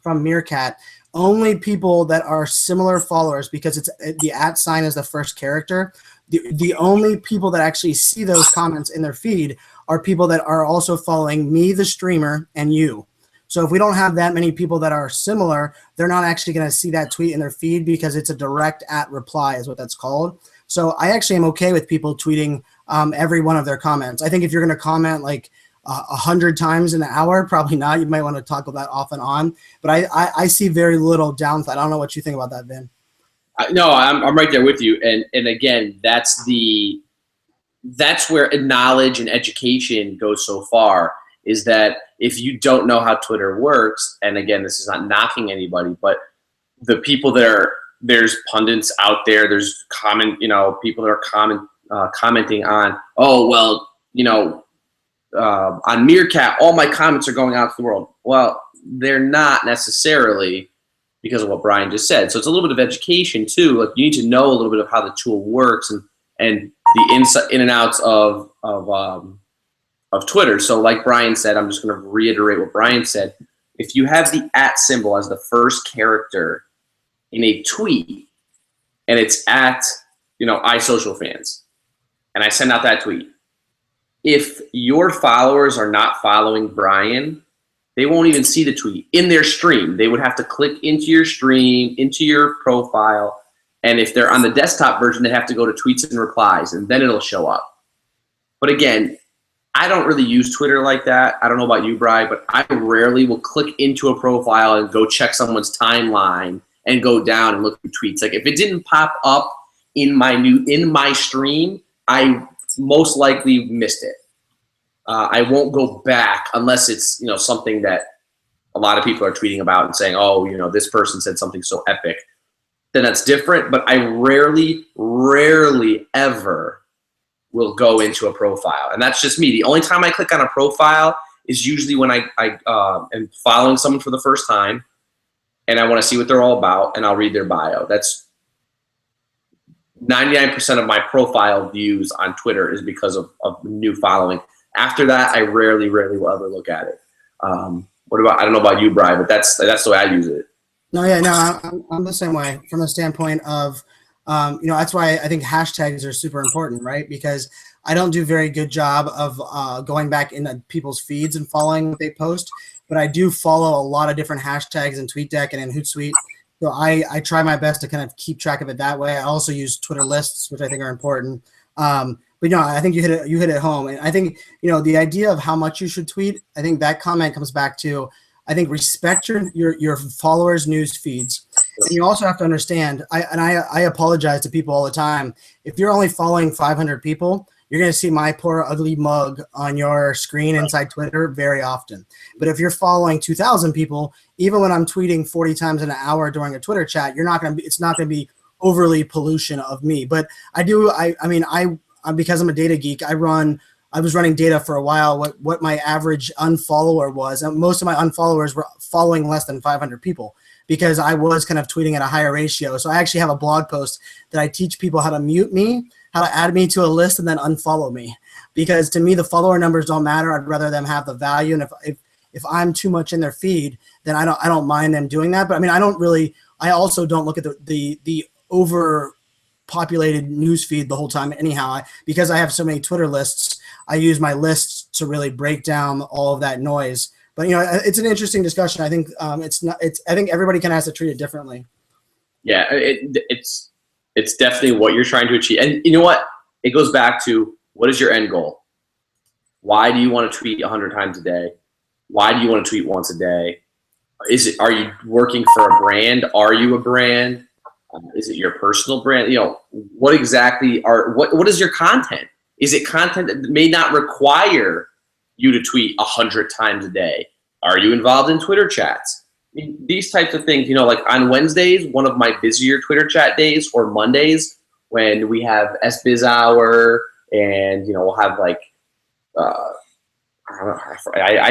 from Meerkat, only people that are similar followers, because it's the @ is the first character, the only people that actually see those comments in their feed are people that are also following me, the streamer, and you. So if we don't have that many people that are similar, they're not actually going to see that tweet in their feed because it's a direct at reply is what that's called. So I actually am okay with people tweeting every one of their comments. I think if you're going to comment like 100 times in an hour, probably not. You might want to toggle that off and on. But I see very little downside. I don't know what you think about that, Vin. No, I'm right there with you. And again, that's where knowledge and education goes so far, is that if you don't know how Twitter works, and again, this is not knocking anybody, but the people there's pundits out there, there's people that are commenting on, oh, well, on Meerkat, all my comments are going out to the world. Well, they're not necessarily, because of what Brian just said. So it's a little bit of education too. Like, you need to know a little bit of how the tool works and the in and outs of Twitter. So like Brian said, I'm just going to reiterate what Brian said. If you have the @ symbol as the first character in a tweet, and it's at iSocialFans, and I send out that tweet, if your followers are not following Brian, they won't even see the tweet in their stream. They would have to click into your stream, into your profile, and if they're on the desktop version, they have to go to tweets and replies, and then it'll show up. But again, I don't really use Twitter like that. I don't know about you, Brian, but I rarely will click into a profile and go check someone's timeline and go down and look at tweets. Like, if it didn't pop up in my stream, I most likely missed it. I won't go back unless it's something that a lot of people are tweeting about and saying, oh, this person said something so epic. Then that's different. But I rarely ever will go into a profile, and that's just me. The only time I click on a profile is usually when I am following someone for the first time, and I want to see what they're all about, and I'll read their bio. That's 99% of my profile views on Twitter is because of new following. After that, I rarely will ever look at it. What about, I don't know about you, Brian, but that's the way I use it. I'm the same way from the standpoint of, that's why I think hashtags are super important, right? Because I don't do a very good job of going back into people's feeds and following what they post, but I do follow a lot of different hashtags in TweetDeck and in Hootsuite. So I try my best to kind of keep track of it that way. I also use Twitter lists, which I think are important. But I think you hit it home. And I think, the idea of how much you should tweet, I think that comment comes back to, I think, respect your followers' news feeds. And you also have to understand, I apologize to people all the time. If you're only following 500 people, you're going to see my poor ugly mug on your screen inside Twitter very often. But if you're following 2,000 people, even when I'm tweeting 40 times in an hour during a Twitter chat, it's not going to be overly pollution of me. But because I'm a data geek, I was running data for a while, what my average unfollower was. And most of my unfollowers were following less than 500 people because I was kind of tweeting at a higher ratio. So I actually have a blog post that I teach people how to mute me, how to add me to a list, and then unfollow me. Because to me, the follower numbers don't matter. I'd rather them have the value. And if I'm too much in their feed, then I don't mind them doing that. But I also don't look at the overpopulated news feed the whole time anyhow. Because I have so many Twitter lists, I use my lists to really break down all of that noise. But it's an interesting discussion. I think I think everybody kind of has to treat it differently. Yeah, it's definitely what you're trying to achieve. And you know what? It goes back to, what is your end goal? Why do you want to tweet 100 times a day? Why do you want to tweet once a day? Are you working for a brand? Are you a brand? Is it your personal brand? What exactly what is your content? Is it content that may not require you to tweet 100 times a day? Are you involved in Twitter chats? These types of things, like on Wednesdays, one of my busier Twitter chat days, or Mondays when we have SBiz hour, and we'll have like I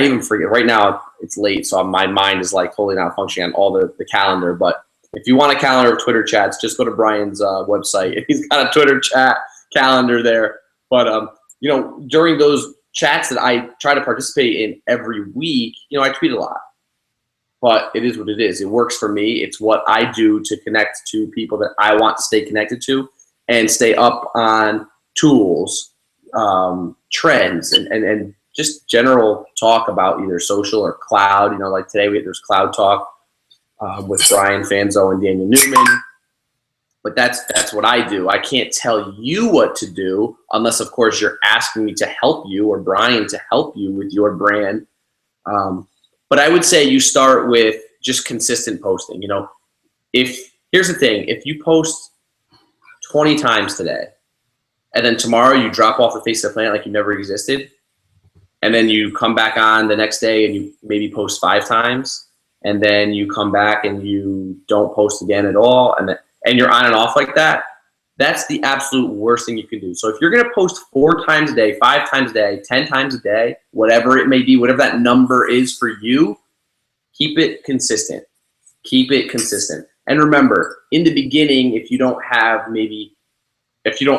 even forget right now. It's late, so my mind is like totally not functioning on all the calendar. But if you want a calendar of Twitter chats, just go to Brian's website. He's got a Twitter chat calendar there. But during those chats that I try to participate in every week, I tweet a lot. But it is what it is. It works for me. It's what I do to connect to people that I want to stay connected to and stay up on tools, trends, and just general talk about either social or cloud. Like today there's cloud talk with Brian Fanzo and Daniel Newman. But that's what I do. I can't tell you what to do unless, of course, you're asking me to help you or Brian to help you with your brand. But I would say you start with just consistent posting. Here's the thing, if you post 20 times today, and then tomorrow you drop off the face of the planet like you never existed, and then you come back on the next day and you maybe post 5 times, and then you come back and you don't post again at all, and you're on and off like that, that's the absolute worst thing you can do. So if you're going to post 4 times a day, 5 times a day, 10 times a day, whatever it may be, whatever that number is for you, keep it consistent. Keep it consistent. And remember, in the beginning, if you don't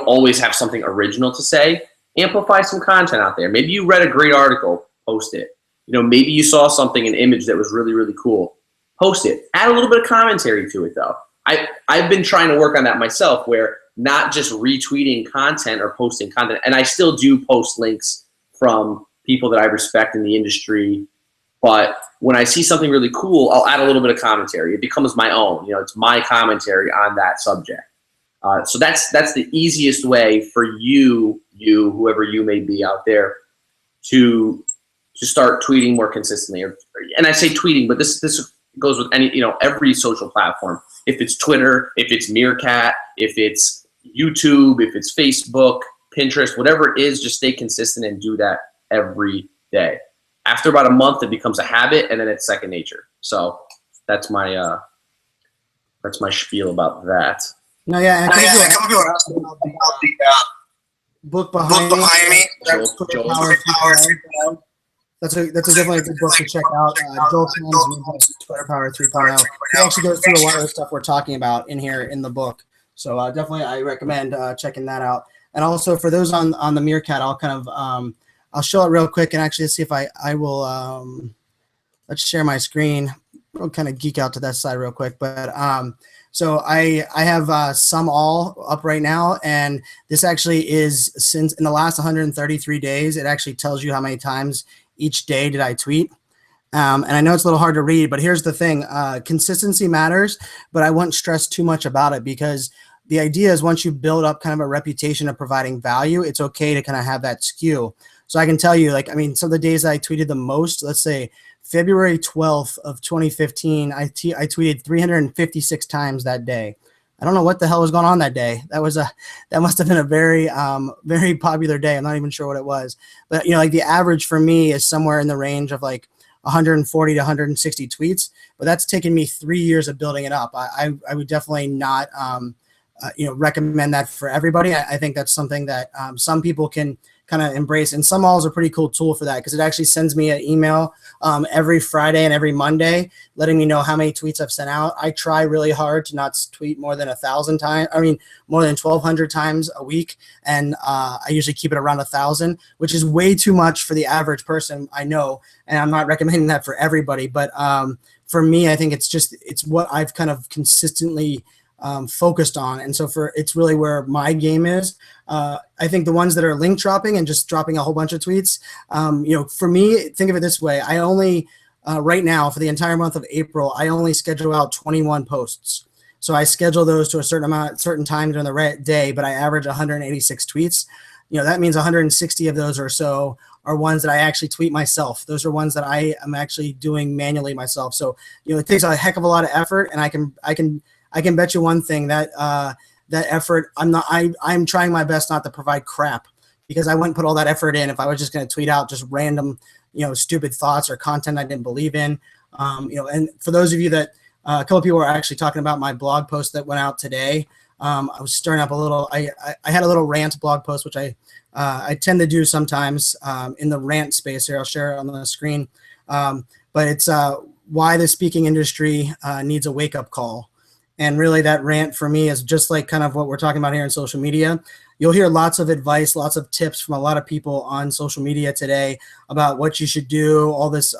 always have something original to say, amplify some content out there. Maybe you read a great article, post it. Maybe you saw something, an image that was really, really cool, post it. Add a little bit of commentary to it though. I've been trying to work on that myself, where not just retweeting content or posting content, and I still do post links from people that I respect in the industry, but when I see something really cool, I'll add a little bit of commentary. It becomes my own. It's my commentary on that subject. So that's the easiest way for you, whoever you may be out there, to start tweeting more consistently. And I say tweeting, but this goes with every social platform. If it's Twitter, if it's Meerkat, if it's YouTube, if it's Facebook, Pinterest, whatever it is, just stay consistent and do that every day. After about a month, it becomes a habit, and then it's second nature. So that's my spiel about that. No, yeah, and A couple people are asking about the book book behind behind me. Joel. Power 3.0. That's definitely a good book to check out. Joel Tann's Twitter Power 3.0. He actually goes through a lot of the stuff we're talking about in here in the book. So definitely, I recommend checking that out. And also for those on the Meerkat, I'll kind of I'll show it real quick and actually see if I will. Let's share my screen. I'll kind of geek out to that side real quick, but so I have SumAll up right now, and this actually is since in the last 133 days. It actually tells you how many times each day did I tweet. And I know it's a little hard to read, but here's the thing. Consistency matters, but I wouldn't stress too much about it, because the idea is once you build up kind of a reputation of providing value, it's okay to kind of have that skew. So I can tell you, some of the days I tweeted the most, let's say February 12th of 2015, I tweeted 356 times that day. I don't know what the hell was going on that day. That must have been a very, very popular day. I'm not even sure what it was, but the average for me is somewhere in the range of 140 to 160 tweets, but that's taken me 3 years of building it up. I would definitely not, recommend that for everybody. I think that's something that some people can kind of embrace, and SumAll is a pretty cool tool for that, because it actually sends me an email every Friday and every Monday letting me know how many tweets I've sent out. I try really hard to not tweet more than 1,000 times. More than 1,200 times a week, and I usually keep it around 1,000, which is way too much for the average person, I know, and I'm not recommending that for everybody. But for me, I think it's what I've kind of consistently focused on, and so it's really where my game is. I think the ones that are link dropping and just dropping a whole bunch of tweets, for me, think of it this way. I only right now, for the entire month of April, I only schedule out 21 posts. So I schedule those to a certain time during the day, but I average 186 tweets. That means 160 of those or so are ones that I actually tweet myself. Those are ones that I am actually doing manually myself. So it takes a heck of a lot of effort, and I can bet you one thing, that that effort, I'm trying my best not to provide crap, because I wouldn't put all that effort in if I was just going to tweet out just random, stupid thoughts or content I didn't believe in. And for those of you that, a couple of people are actually talking about my blog post that went out today. I was stirring up a little, I had a little rant blog post, which I tend to do sometimes in the rant space here. I'll share it on the screen. But it's why the speaking industry needs a wake-up call. And really that rant for me is just like kind of what we're talking about here in social media. You'll hear lots of advice, lots of tips from a lot of people on social media today about what you should do, all this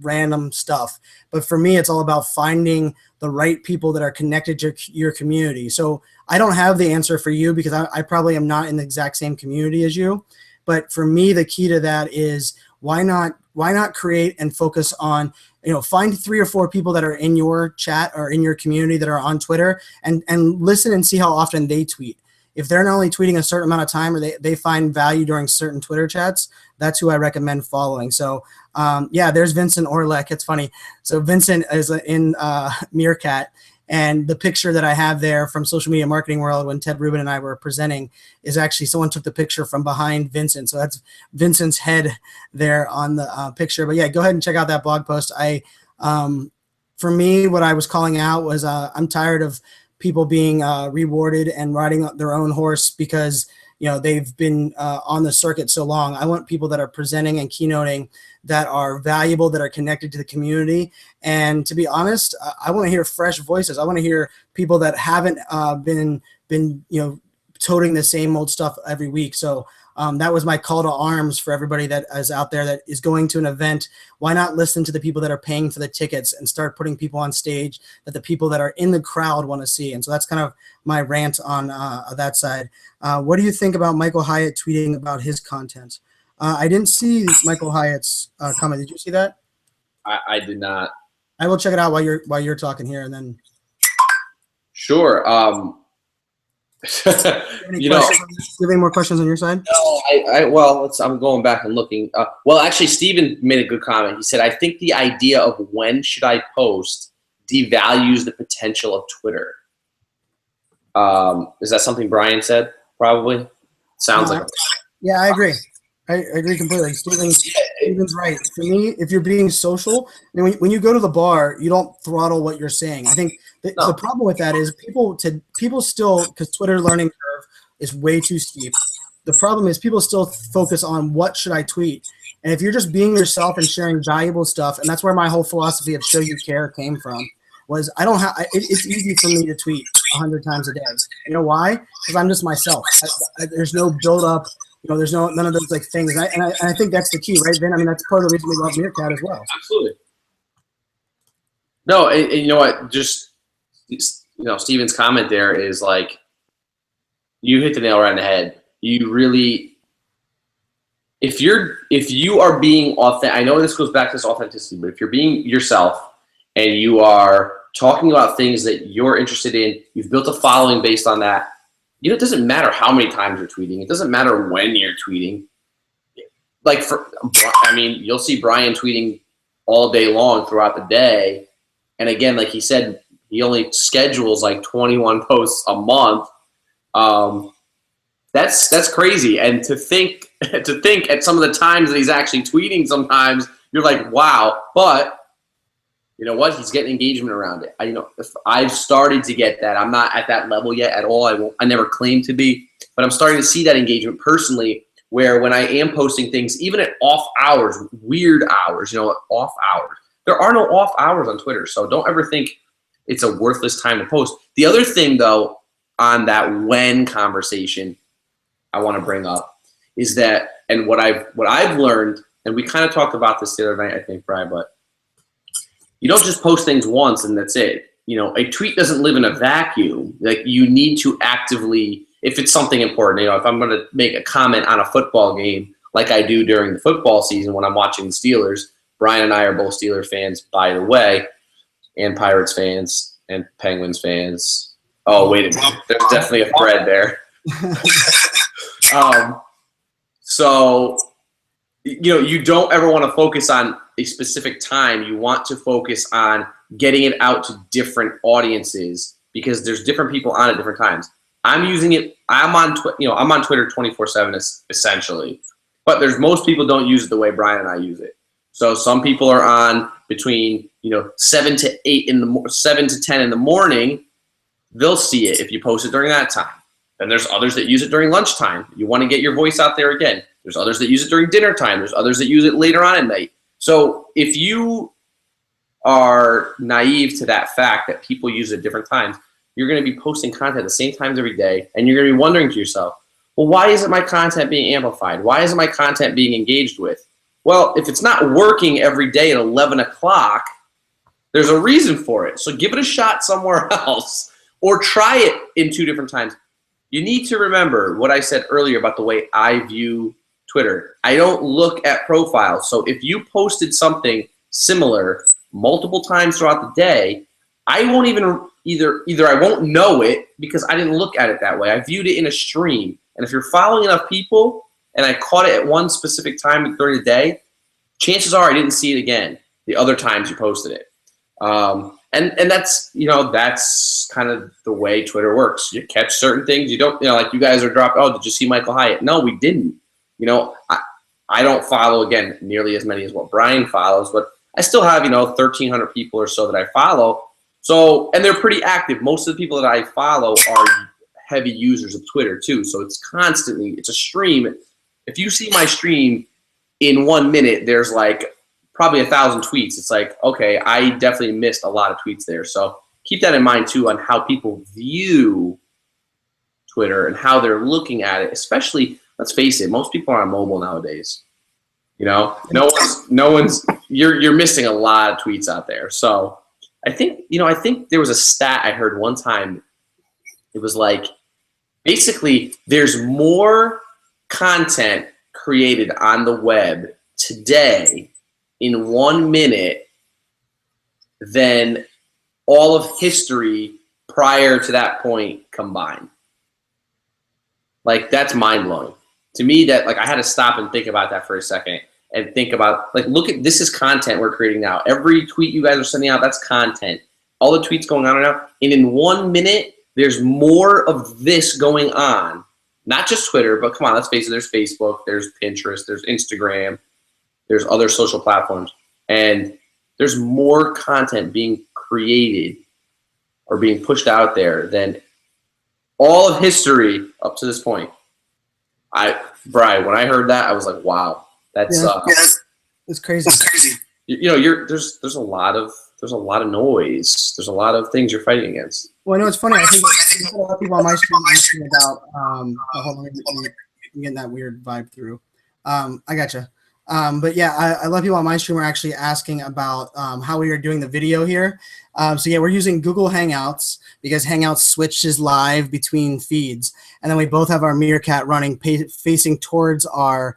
random stuff. But for me, it's all about finding the right people that are connected to your community. So I don't have the answer for you, because I probably am not in the exact same community as you. But for me, the key to that is why not create and focus on, find 3 or 4 people that are in your chat or in your community that are on Twitter and listen and see how often they tweet. If they're not only tweeting a certain amount of time or they find value during certain Twitter chats, that's who I recommend following. So there's Vincent Orlek. It's funny. So Vincent is in Meerkat, and the picture that I have there from Social Media Marketing World when Ted Rubin and I were presenting is actually someone took the picture from behind Vincent. So that's Vincent's head there on the picture. But yeah, go ahead and check out that blog post. For me, what I was calling out was I'm tired of people being rewarded and riding their own horse because they've been on the circuit so long. I want people that are presenting and keynoting that are valuable, that are connected to the community. And to be honest, I want to hear fresh voices. I want to hear people that haven't been toting the same old stuff every week. So that was my call to arms for everybody that is out there that is going to an event. Why not listen to the people that are paying for the tickets and start putting people on stage that the people that are in the crowd want to see? And so that's kind of my rant on that side. What do you think about Michael Hyatt tweeting about his content? I didn't see Michael Hyatt's comment. Did you see that? I did not. I will check it out while you're talking here, and then. Sure. Do you have any more questions on your side? No, I'm going back and looking. Actually, Steven made a good comment. He said, I think the idea of when should I post devalues the potential of Twitter. Is that something Brian said? Probably. Sounds like. Yeah, I agree. I agree completely. Steven's right. For me, if you're being social, when you go to the bar, you don't throttle what you're saying. I think the problem with that is people still, because Twitter learning curve is way too steep. The problem is people still focus on what should I tweet. And if you're just being yourself and sharing valuable stuff, and that's where my whole philosophy of show you care came from, was it's easy for me to tweet 100 times a day. You know why? Because I'm just myself. There's no build up. There's none of those things. And I think that's the key, right, Vin? I mean, that's part of the reason we love Meerkat as well. Absolutely. No, and you know what? Just, Steven's comment there is you hit the nail right on the head. You really, if you are being authentic, I know this goes back to this authenticity, but if you're being yourself and you are talking about things that you're interested in, you've built a following based on that, it doesn't matter how many times you're tweeting. It doesn't matter when you're tweeting. You'll see Brian tweeting all day long throughout the day. And again, like he said, he only schedules 21 posts a month. That's crazy. And to think at some of the times that he's actually tweeting, sometimes you're like, wow. But you know what? He's getting engagement around it. If I've started to get that. I'm not at that level yet at all. I never claimed to be, but I'm starting to see that engagement personally, where when I am posting things, even at off hours, weird hours, off hours. There are no off hours on Twitter, so don't ever think it's a worthless time to post. The other thing, though, on that when conversation I want to bring up is that, and what I've learned, and we kind of talked about this the other night, I think, Brian, but you don't just post things once and that's it. A tweet doesn't live in a vacuum. You need to actively, if it's something important, if I'm going to make a comment on a football game like I do during the football season when I'm watching the Steelers. Brian and I are both Steelers fans, by the way, and Pirates fans and Penguins fans. Oh, wait a minute. There's definitely a thread there. So, you don't ever want to focus on a specific time. You want to focus on getting it out to different audiences because there's different people on at different times. I'm using it. I'm on Twitter 24/7 essentially, but most people don't use it the way Brian and I use it. So some people are on between 7 to 10 in the morning. They'll see it if you post it during that time. Then there's others that use it during lunchtime. You want to get your voice out there again. There's others that use it during dinner time. There's others that use it later on at night. So if you are naive to that fact that people use it at different times, you're going to be posting content at the same times every day, and you're going to be wondering to yourself, well, why isn't my content being amplified? Why isn't my content being engaged with? Well, if it's not working every day at 11 o'clock, there's a reason for it. So give it a shot somewhere else or try it in 2 different times. You need to remember what I said earlier about the way I view Twitter. I don't look at profiles. So if you posted something similar multiple times throughout the day, I won't even either I won't know it because I didn't look at it that way. I viewed it in a stream. And if you're following enough people and I caught it at one specific time during the day, chances are I didn't see it again the other times you posted it. And that's, that's kind of the way Twitter works. You catch certain things. You don't, like you guys are dropped. Oh, did you see Michael Hyatt? No, we didn't. I don't follow, again, nearly as many as what Brian follows, but I still have, 1,300 people or so that I follow. So, and they're pretty active. Most of the people that I follow are heavy users of Twitter too. So it's a stream. If you see my stream in 1 minute, there's like probably 1,000 tweets. It's like, okay, I definitely missed a lot of tweets there. So keep that in mind too on how people view Twitter and how they're looking at it. Especially, let's face it, most people are on mobile nowadays. No one's. You're missing a lot of tweets out there. So I think there was a stat I heard one time. It was like, basically, there's more content created on the web today in 1 minute than all of history prior to that point combined. Like, that's mind-blowing. To me, that, like, I had to stop and think about that for a second and think about, like, look at, this is content we're creating now. Every tweet you guys are sending out, that's content. All the tweets going on right now, and in 1 minute, there's more of this going on. Not just Twitter, but come on, let's face it, there's Facebook, there's Pinterest, there's Instagram, there's other social platforms, and there's more content being created or being pushed out there than all of history up to this point. Brian, when I heard that, I was like, wow, that's it's crazy. It's crazy. There's a lot of noise. There's a lot of things you're fighting against. Well, I know it's funny. I think a lot of people on my stream asking about. Hold on, I'm getting that weird vibe through. I gotcha. But yeah, I love people on my stream are actually asking about how we are doing the video here. So yeah, we're using Google Hangouts because Hangouts switches live between feeds, and then we both have our Meerkat running facing towards our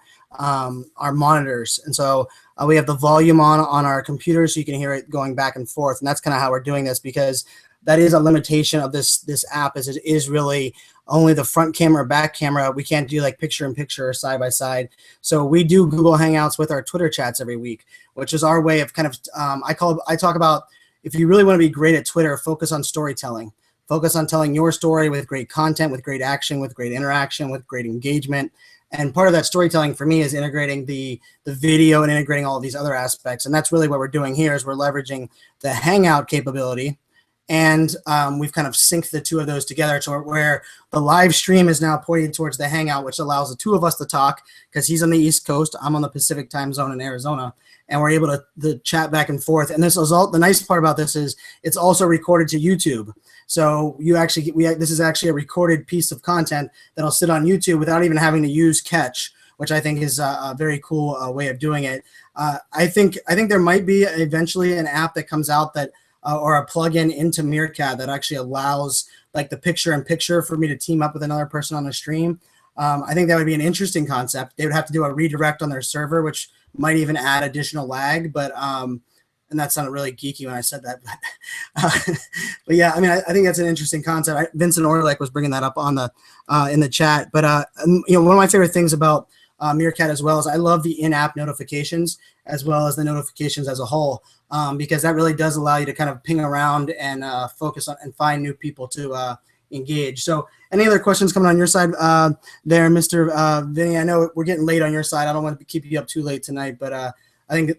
monitors, and so we have the volume on our computer so you can hear it going back and forth, and that's kind of how we're doing this because that is a limitation of this app, is it is really only the front camera, back camera. We can't do like picture in picture or side by side. So we do Google Hangouts with our Twitter chats every week, which is our way of kind of I talk about, if you really want to be great at Twitter, focus on storytelling. Focus on telling your story with great content, with great action, with great interaction, with great engagement. And part of that storytelling for me is integrating the video and integrating all of these other aspects. And that's really what we're doing here is we're leveraging the Hangout capability. And we've kind of synced the two of those together to where the live stream is now pointed towards the Hangout, which allows the two of us to talk because he's on the East Coast, I'm on the Pacific time zone in Arizona, and we're able to chat back and forth. And this is all, the nice part about this is it's also recorded to YouTube. So this is actually a recorded piece of content that'll sit on YouTube without even having to use Catch, which I think is a very cool way of doing it. I think there might be eventually an app that comes out that or a plugin into Meerkat that actually allows like the picture-in-picture for me to team up with another person on the stream. I think that would be an interesting concept. They would have to do a redirect on their server, which might even add additional lag, but and that sounded really geeky when I said that. But yeah, I mean, I think that's an interesting concept. Vincent Orlick was bringing that up on the in the chat. But one of my favorite things about Meerkat as well is I love the in-app notifications as well as the notifications as a whole, because that really does allow you to kind of ping around and focus on and find new people to engage. So any other questions coming on your side there, Mr. Vinny? I know we're getting late on your side. I don't want to keep you up too late tonight, but I think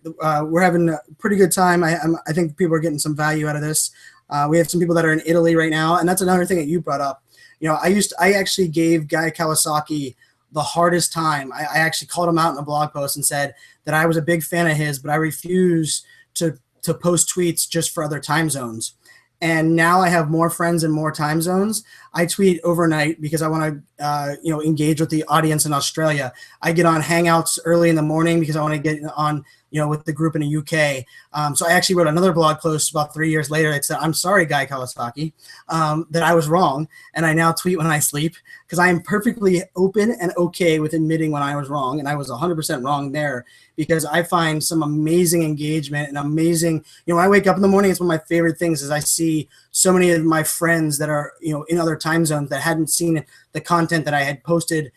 we're having a pretty good time. I think people are getting some value out of this. We have some people that are in Italy right now, and that's another thing that you brought up. I actually gave Guy Kawasaki the hardest time. I actually called him out in a blog post and said that I was a big fan of his, but I refuse to post tweets just for other time zones. And now I have more friends in more time zones. I tweet overnight because I want to, engage with the audience in Australia. I get on Hangouts early in the morning because I want to get on, with the group in the UK. So I actually wrote another blog post about 3 years later that said, I'm sorry, Guy Kawasaki, that I was wrong. And I now tweet when I sleep because I am perfectly open and okay with admitting when I was wrong. And I was 100% wrong there because I find some amazing engagement and amazing, when I wake up in the morning, it's one of my favorite things is I see so many of my friends that are, in other time zones that hadn't seen the content that I had posted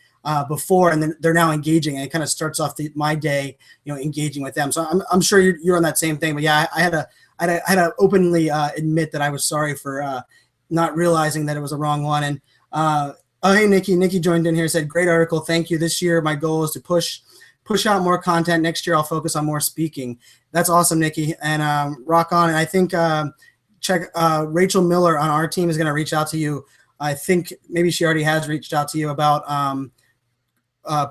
before, and then they're now engaging, and it kind of starts off my day, engaging with them. So I'm sure you're on that same thing. But yeah, I had to openly admit that I was sorry for not realizing that it was the wrong one. And hey, Nikki joined in here, said, great article, thank you. This year, my goal is to push out more content. Next year, I'll focus on more speaking. That's awesome, Nikki, and rock on. And I think check Rachel Miller on our team is going to reach out to you. I think maybe she already has reached out to you about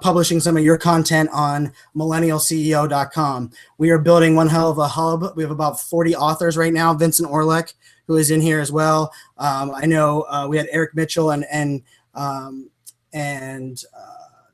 publishing some of your content on millennialceo.com. We are building one hell of a hub. We have about 40 authors right now. Vincent Orlick, who is in here as well. I know we had Eric Mitchell and a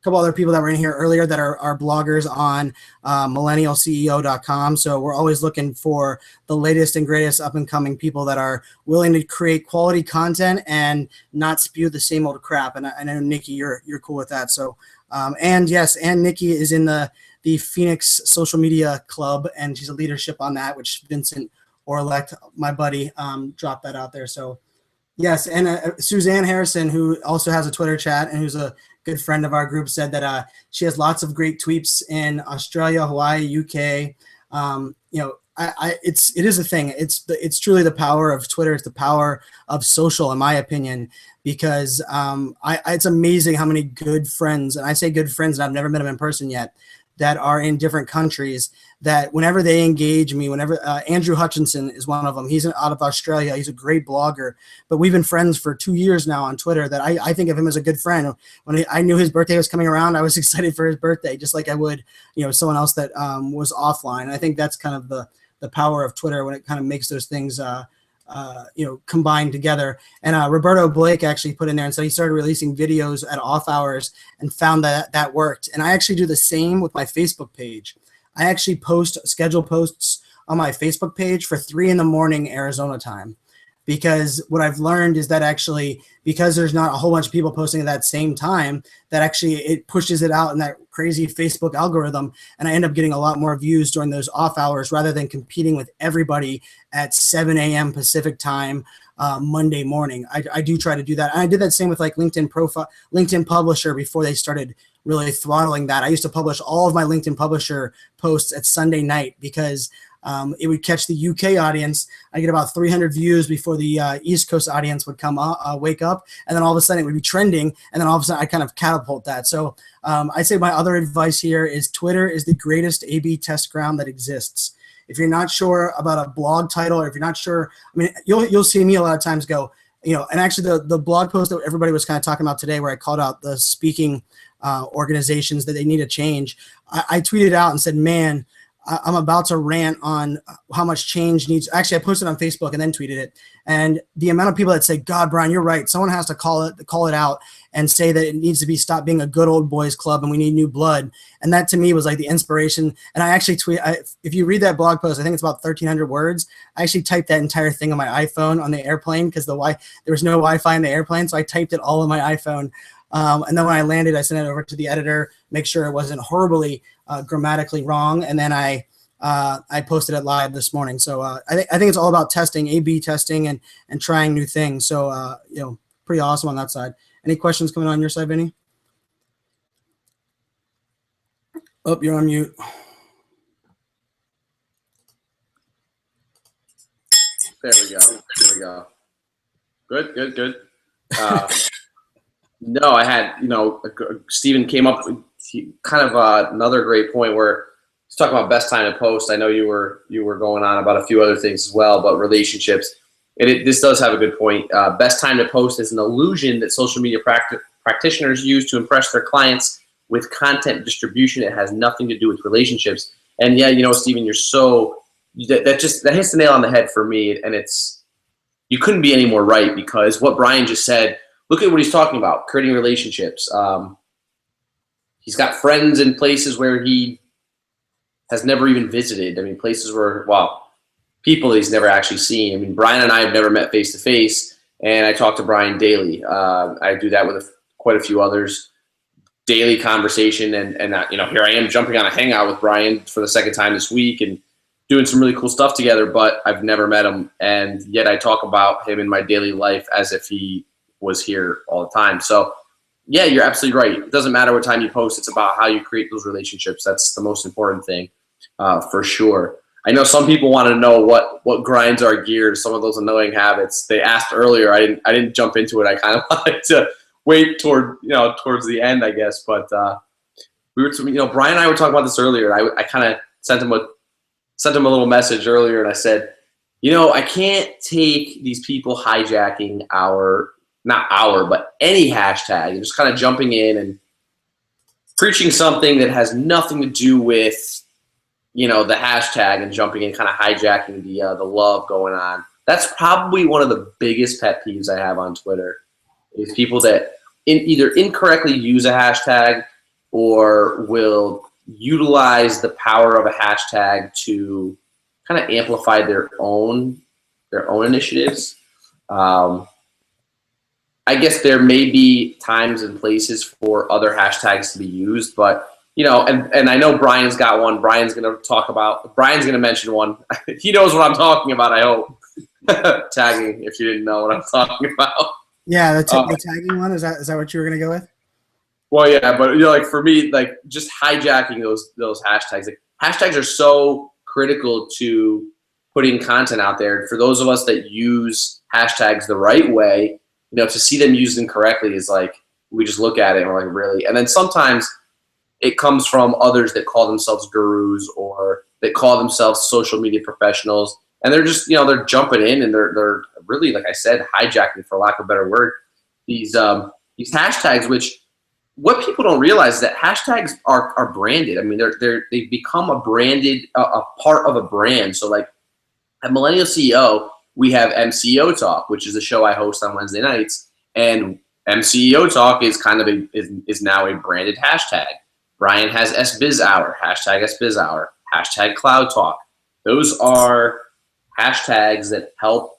couple other people that were in here earlier that are bloggers on millennialceo.com. So we're always looking for the latest and greatest up and coming people that are willing to create quality content and not spew the same old crap. And I know, Nikki, you're cool with that. So, and yes, and Nikki is in the Phoenix Social Media Club, and she's a leadership on that, which Vincent Orlick, my buddy, dropped that out there. So yes, and Suzanne Harrison, who also has a Twitter chat and who's a good friend of our group, said that she has lots of great tweets in Australia, Hawaii, UK. It is a thing. It's truly the power of Twitter. It's the power of social, in my opinion, because it's amazing how many good friends, and I say good friends, and I've never met them in person yet, that are in different countries, that whenever they engage me, Andrew Hutchinson is one of them. He's out of Australia. He's a great blogger, but we've been friends for 2 years now on Twitter, that I think of him as a good friend. When I knew his birthday was coming around, I was excited for his birthday, just like I would, someone else that was offline. I think that's kind of the power of Twitter when it kind of makes those things, combined together. And Roberto Blake actually put in there, and so he started releasing videos at off hours and found that worked. And I actually do the same with my Facebook page. I actually post scheduled posts on my Facebook page for 3 a.m. Arizona time, because what I've learned is that actually, because there's not a whole bunch of people posting at that same time, that actually it pushes it out in that crazy Facebook algorithm, and I end up getting a lot more views during those off hours rather than competing with everybody at 7 a.m. Pacific time Monday morning. I do try to do that, and I did that same with like LinkedIn Publisher before they started really throttling that. I used to publish all of my LinkedIn Publisher posts at Sunday night because it would catch the UK audience. I get about 300 views before the East Coast audience would wake up, and then all of a sudden it would be trending, and then all of a sudden I kind of catapult that. So I'd say my other advice here is Twitter is the greatest A/B test ground that exists. If you're not sure about a blog title, or if you're not sure, I mean, you'll see me a lot of times go, and actually the blog post that everybody was kind of talking about today, where I called out the speaking organizations that they need to change, I tweeted out and said, man, I'm about to rant on how much change needs. Actually, I posted on Facebook and then tweeted it. And the amount of people that say, God, Brian, you're right. Someone has to call it out and say that it needs to be stopped being a good old boys club and we need new blood. And that to me was like the inspiration. And I actually if you read that blog post, I think it's about 1,300 words. I actually typed that entire thing on my iPhone on the airplane because there was no Wi-Fi in the airplane. So I typed it all on my iPhone. And then when I landed, I sent it over to the editor, make sure it wasn't horribly grammatically wrong, and then I posted it live this morning. So I think it's all about testing, A/B testing, and trying new things. So pretty awesome on that side. Any questions coming on your side, Vinny? Oh, you're on mute. There we go. Good. No, I had, Stephen came up with kind of another great point where he's talking about best time to post. I know you were going on about a few other things as well, but relationships. This does have a good point. Best time to post is an illusion that social media practitioners use to impress their clients with content distribution. It has nothing to do with relationships. And yeah, Stephen, that hits the nail on the head for me. And you couldn't be any more right, because what Brian just said look at what he's talking about, creating relationships. He's got friends in places where he has never even visited. I mean, places where, well, people that he's never actually seen. I mean, Brian and I have never met face to face, and I talk to Brian daily. I do that with quite a few others. Daily conversation, and you know, here I am jumping on a hangout with Brian for the second time this week and doing some really cool stuff together, but I've never met him, and yet I talk about him in my daily life as if he was here all the time. So yeah, you're absolutely right. It doesn't matter what time you post. It's about how you create those relationships. That's the most important thing, for sure. I know some people want to know what grinds our gears, some of those annoying habits. They asked earlier. I didn't jump into it. I kind of wanted to wait towards the end, I guess. But we were, Brian and I were talking about this earlier. I kind of sent him a little message earlier, and I said, I can't take these people hijacking but any hashtag and just kind of jumping in and preaching something that has nothing to do with, the hashtag, and jumping in, kind of hijacking the love going on. That's probably one of the biggest pet peeves I have on Twitter, is people that either incorrectly use a hashtag or will utilize the power of a hashtag to kind of amplify their own initiatives. I guess there may be times and places for other hashtags to be used, but and I know Brian's got one. Brian's going to mention one. He knows what I'm talking about, I hope. Tagging, if you didn't know what I'm talking about. Yeah, the tagging one, is that what you were going to go with? Well, yeah, but like for me, like just hijacking those hashtags. Like, hashtags are so critical to putting content out there. For those of us that use hashtags the right way, to see them used incorrectly is like, we just look at it and we're like, really? And then sometimes it comes from others that call themselves gurus or that call themselves social media professionals, and they're just they're jumping in and they're really, like I said, hijacking, for lack of a better word, these hashtags. Which, what people don't realize is that hashtags are branded. I mean, they've become a part of a brand. So like at Millennial CEO, we have MCEO Talk, which is a show I host on Wednesday nights, and MCEO Talk is kind of is now a branded hashtag. Brian has SBiz Hour, hashtag SBiz Hour, hashtag Cloud Talk. Those are hashtags that help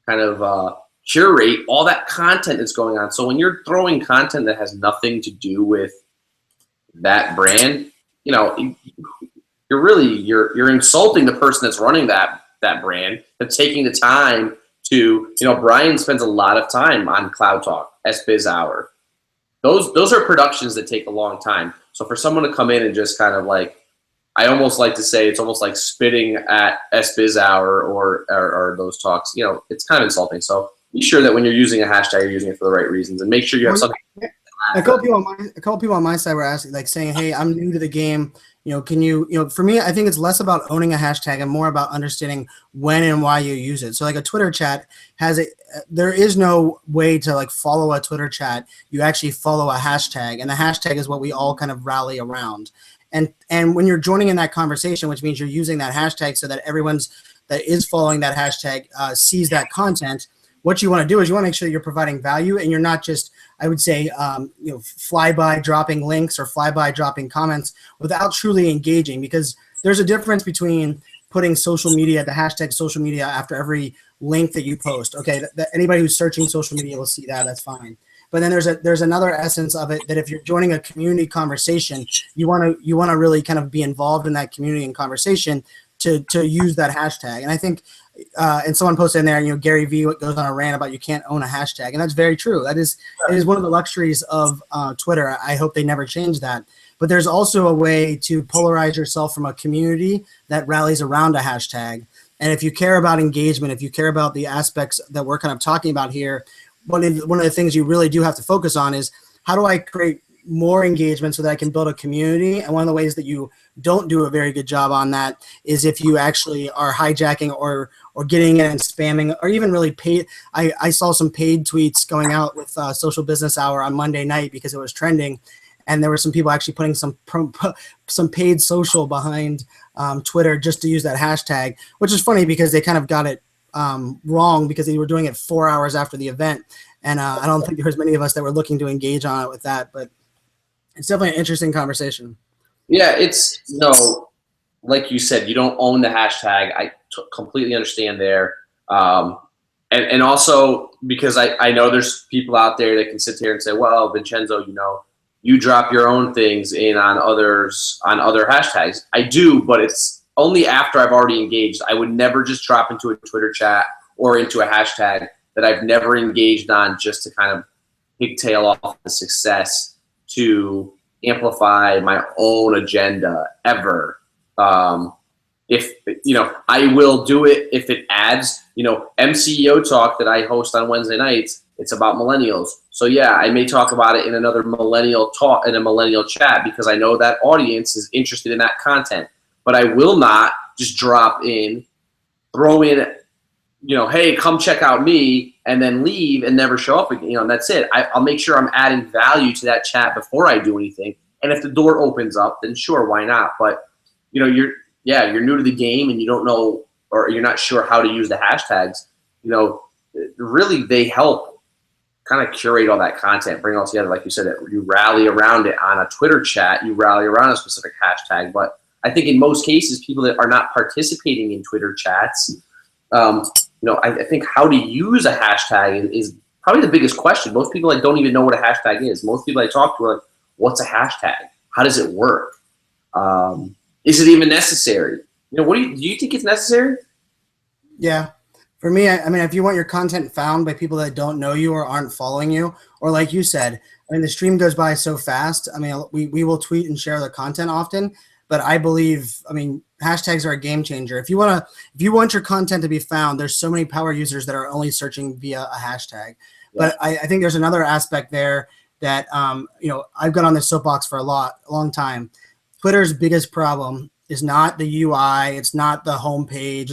kind of curate all that content that's going on. So when you're throwing content that has nothing to do with that brand, you're insulting the person that's running that brand, that's taking the time to, Brian spends a lot of time on Cloud Talk, SBiz Hour. Those are productions that take a long time. So for someone to come in and just kind of like, I almost like to say it's almost like spitting at SBiz Hour or those talks, it's kind of insulting. So be sure that when you're using a hashtag, you're using it for the right reasons, and make sure you have something. A couple people on my side were asking, like, saying, "Hey, I'm new to the game. Can you, for me, I think it's less about owning a hashtag and more about understanding when and why you use it. So like a Twitter chat there is no way to like follow a Twitter chat. You actually follow a hashtag, and the hashtag is what we all kind of rally around. And when you're joining in that conversation, which means you're using that hashtag so that everyone that is following that hashtag sees that content, what you want to do is you want to make sure that you're providing value, and you're not just, I would say, fly-by dropping links or fly-by dropping comments without truly engaging, because there's a difference between putting social media, the hashtag social media, after every link that you post. Okay, anybody who's searching social media will see that. That's fine. But then there's another essence of it, that if you're joining a community conversation, you want to really kind of be involved in that community and conversation to use that hashtag. And I think, and someone posted in there, Gary Vee goes on a rant about you can't own a hashtag, and that's very true. It is one of the luxuries of Twitter. I hope they never change that. But there's also a way to polarize yourself from a community that rallies around a hashtag. And if you care about engagement, if you care about the aspects that we're kind of talking about here, one of the things you really do have to focus on is, how do I create more engagement so that I can build a community? And one of the ways that you don't do a very good job on that is if you actually are hijacking or getting in and spamming, or even really paid. I saw some paid tweets going out with Social Business Hour on Monday night because it was trending, and there were some people actually putting some paid social behind Twitter just to use that hashtag, which is funny because they kind of got it wrong, because they were doing it 4 hours after the event. And I don't think there was many of us that were looking to engage on it with that, but it's definitely an interesting conversation. Yeah, it's like you said, you don't own the hashtag. I completely understand there. And also because I know there's people out there that can sit here and say, well, Vincenzo, you drop your own things in on other hashtags. I do, but it's only after I've already engaged. I would never just drop into a Twitter chat or into a hashtag that I've never engaged on just to kind of pigtail off the success to amplify my own agenda ever. If I will do it if it adds, MCEO Talk that I host on Wednesday nights, it's about millennials. So yeah, I may talk about it in another millennial talk in a millennial chat because I know that audience is interested in that content. But I will not just throw in, hey, come check out me, and then leave and never show up again. That's it. I'll make sure I'm adding value to that chat before I do anything. And if the door opens up, then sure, why not? But you're new to the game and you don't know, or you're not sure how to use the hashtags. Really they help kind of curate all that content, bring it all together. Like you said, you rally around it on a Twitter chat, you rally around a specific hashtag. But I think in most cases, people that are not participating in Twitter chats, I think how to use a hashtag is probably the biggest question. Most people don't even know what a hashtag is. Most people I talk to are like, what's a hashtag? How does it work? Is it even necessary? Do you think it's necessary? Yeah. For me, I mean, if you want your content found by people that don't know you or aren't following you, or like you said, the stream goes by so fast. I mean, we will tweet and share the content often, but I believe, hashtags are a game changer. If you want your content to be found, there's so many power users that are only searching via a hashtag. Yeah. But I think there's another aspect there that, I've got on this soapbox for a long time. Twitter's biggest problem is not the UI. It's not the homepage.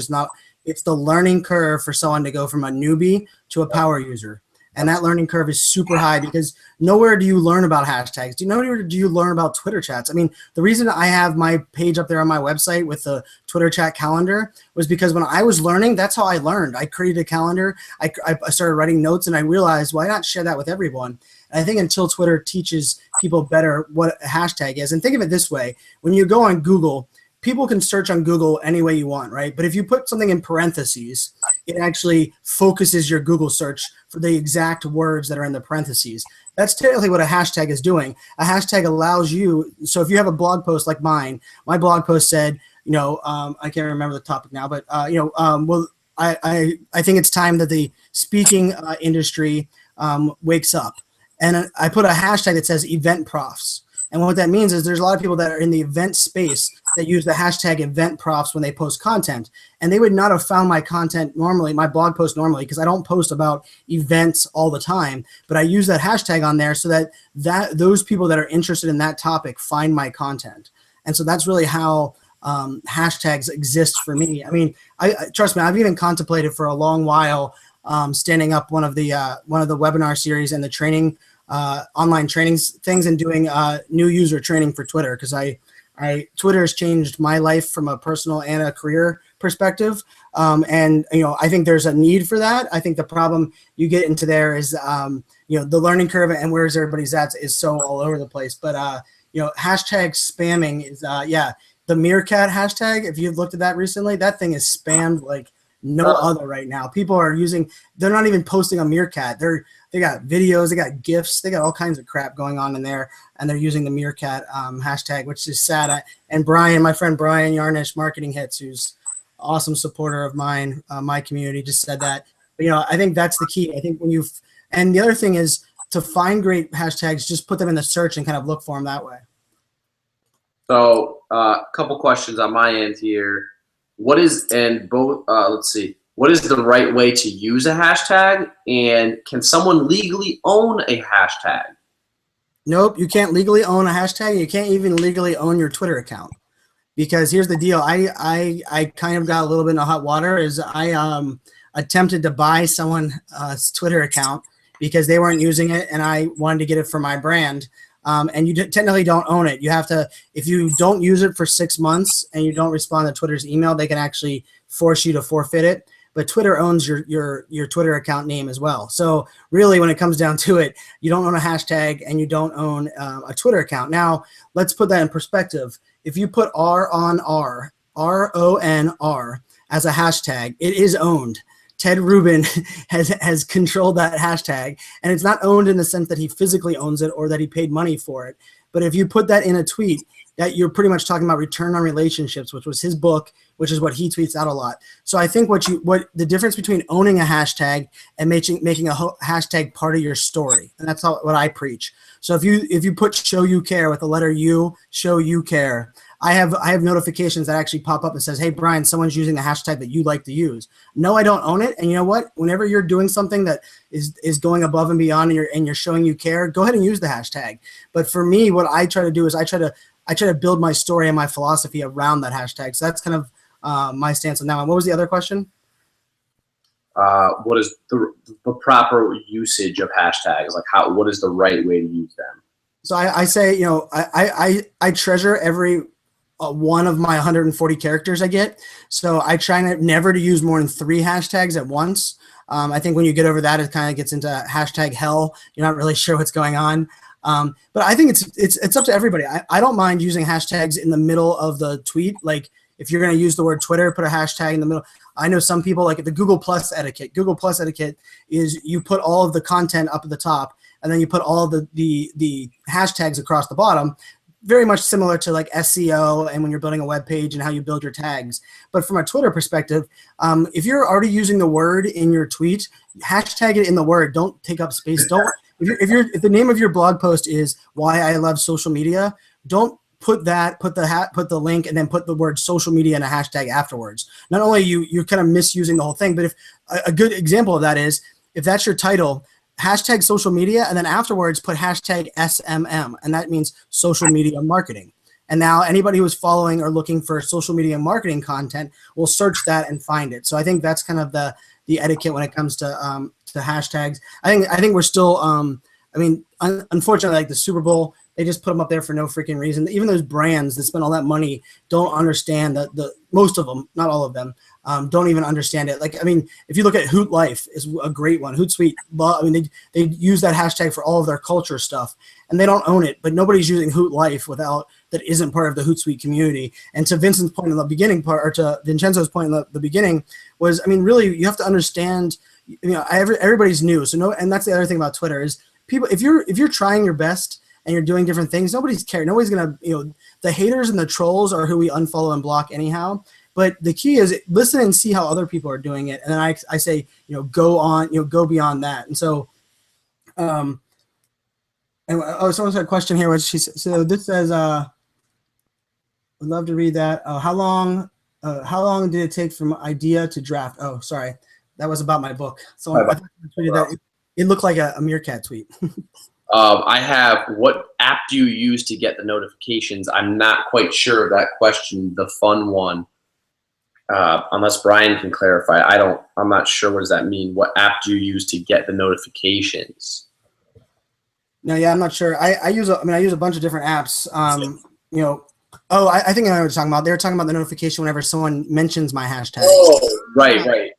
It's the learning curve for someone to go from a newbie to a power user. And that learning curve is super high because nowhere do you learn about hashtags. Nowhere do you learn about Twitter chats. The reason I have my page up there on my website with the Twitter chat calendar was because when I was learning, that's how I learned. I created a calendar. I started writing notes and I realized, why not share that with everyone? And I think until Twitter teaches people better what a hashtag is, and think of it this way, when you go on Google, people can search on Google any way you want, right? But if you put something in parentheses, it actually focuses your Google search for the exact words that are in the parentheses. That's technically what a hashtag is doing. A hashtag allows you, so if you have a blog post like mine, my blog post said, I can't remember the topic now, but, I think it's time that the speaking industry wakes up. And I put a hashtag that says event profs. And what that means is there's a lot of people that are in the event space that use the hashtag event profs when they post content. And they would not have found my content normally, my blog post normally, because I don't post about events all the time. But I use that hashtag on there so that those people that are interested in that topic find my content. And so that's really how hashtags exist for me. I trust me, I've even contemplated for a long while standing up one of the webinar series and the training, online trainings things, and doing new user training for Twitter, because Twitter has changed my life from a personal and a career perspective. And I think there's a need for that. I think the problem you get into there is the learning curve and where's everybody's at is so all over the place. But hashtag spamming is the Meerkat hashtag. If you've looked at that recently, that thing is spammed like no other right now. People are they're not even posting on Meerkat. They got videos, they got GIFs, they got all kinds of crap going on in there, and they're using the Meerkat hashtag, which is sad. And Brian, my friend Brian Yarnish, Marketing Hits, who's an awesome supporter of mine, my community, just said that. But, I think that's the key. I think and the other thing is to find great hashtags, just put them in the search and kind of look for them that way. So a couple questions on my end here. What is the right way to use a hashtag, and can someone legally own a hashtag? Nope, you can't legally own a hashtag. You can't even legally own your Twitter account, because here's the deal. I kind of got a little bit in the hot water. I attempted to buy someone's Twitter account because they weren't using it, and I wanted to get it for my brand. And you technically don't own it. You have to, if you don't use it for 6 months and you don't respond to Twitter's email, they can actually force you to forfeit it. but Twitter owns your Twitter account name as well. So really, when it comes down to it, you don't own a hashtag and you don't own a Twitter account. Now, let's put that in perspective. If you put R on R, RONR as a hashtag, it is owned. Ted Rubin has controlled that hashtag, and it's not owned in the sense that he physically owns it or that he paid money for it. But if you put that in a tweet, that you're pretty much talking about return on relationships, which was his book, which is what he tweets out a lot. So I think what the difference between owning a hashtag and making a hashtag part of your story, and that's what I preach. So if you put show you care with the letter U, show you care, I have notifications that actually pop up and says, hey, Brian, someone's using the hashtag that you like to use. No, I don't own it. And you know what? Whenever you're doing something that is going above and beyond and you're showing you care, go ahead and use the hashtag. But for me, what I try to do is I try to build my story and my philosophy around that hashtag. So that's kind of my stance on that one. What was the other question? What is the proper usage of hashtags? Like what is the right way to use them? So I say, you know, I treasure every one of my 140 characters I get. So I try never to use more than 3 hashtags at once. I think when you get over that, it kind of gets into hashtag hell. You're not really sure what's going on. But I think it's up to everybody. I don't mind using hashtags in the middle of the tweet. Like if you're going to use the word Twitter, put a hashtag in the middle. I know some people like the Google Plus etiquette. Google Plus etiquette is you put all of the content up at the top and then you put all of the hashtags across the bottom. Very much similar to like SEO and when you're building a web page and how you build your tags. But from a Twitter perspective, if you're already using the word in your tweet, hashtag it in the word. Don't take up space. If the name of your blog post is why I love social media, don't put the link and then put the word social media in a hashtag afterwards. Not only you're kind of misusing the whole thing, but if a good example of that is if that's your title, hashtag social media, and then afterwards put hashtag SMM, and that means social media marketing. And now anybody who's following or looking for social media marketing content will search that and find it. So I think that's kind of the etiquette when it comes to hashtags. I think we're still, unfortunately, like the Super Bowl, they just put them up there for no freaking reason. Even those brands that spend all that money don't understand that most of them, not all of them, don't even understand it. Like, I mean, if you look at Hoot Life is a great one. Hootsuite, they use that hashtag for all of their culture stuff, and they don't own it. But nobody's using Hoot Life that isn't part of the Hootsuite community. And to Vincent's point in the beginning or to Vincenzo's point in the beginning was, I mean, really, you have to understand. You know, everybody's new, so no. And that's the other thing about Twitter is people. If you're trying your best and you're doing different things, nobody's caring. Nobody's gonna, the haters and the trolls are who we unfollow and block anyhow. But the key is listen and see how other people are doing it. And then I say, go on, go beyond that. And so, someone had a question here, which so this says, would love to read that. How long did it take from idea to draft? Oh, sorry. That was about my book. So I tweeted that. It looked like a Meerkat tweet. I have, what app do you use to get the notifications? I'm not quite sure of that question, the fun one. Unless Brian can clarify. I'm not sure. What does that mean? What app do you use to get the notifications? No, yeah, I'm not sure. I use a bunch of different apps. I think I know what you're talking about. They were talking about the notification whenever someone mentions my hashtag. Oh, right.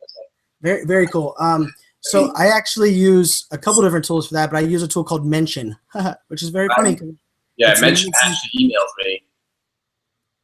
Very, very cool. So I actually use a couple different tools for that, but I use a tool called Mention, which is very funny. Yeah, Mention actually emails me.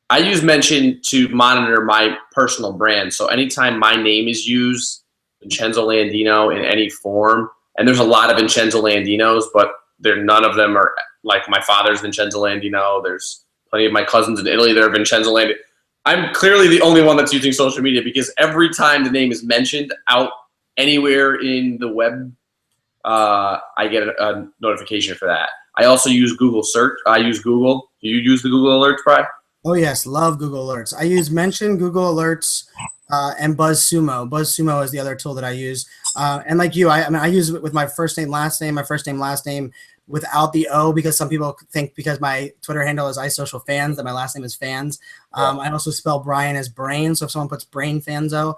I use Mention to monitor my personal brand. So anytime my name is used, Vincenzo Landino, in any form, and there's a lot of Vincenzo Landinos, but none of them are like my father's Vincenzo Landino. There's plenty of my cousins in Italy that are Vincenzo Landino. I'm clearly the only one that's using social media because every time the name is mentioned out anywhere in the web, I get a notification for that. I also use Google Search. I use Google. Do you use the Google Alerts, Brian? Oh, yes. Love Google Alerts. I use Mention, Google Alerts, and BuzzSumo. BuzzSumo is the other tool that I use. And like you, I use it with my first name, last name, without the O, because some people think because my Twitter handle is iSocialFans that my last name is Fans. I also spell Brian as Brain. So if someone puts Brain Fanzo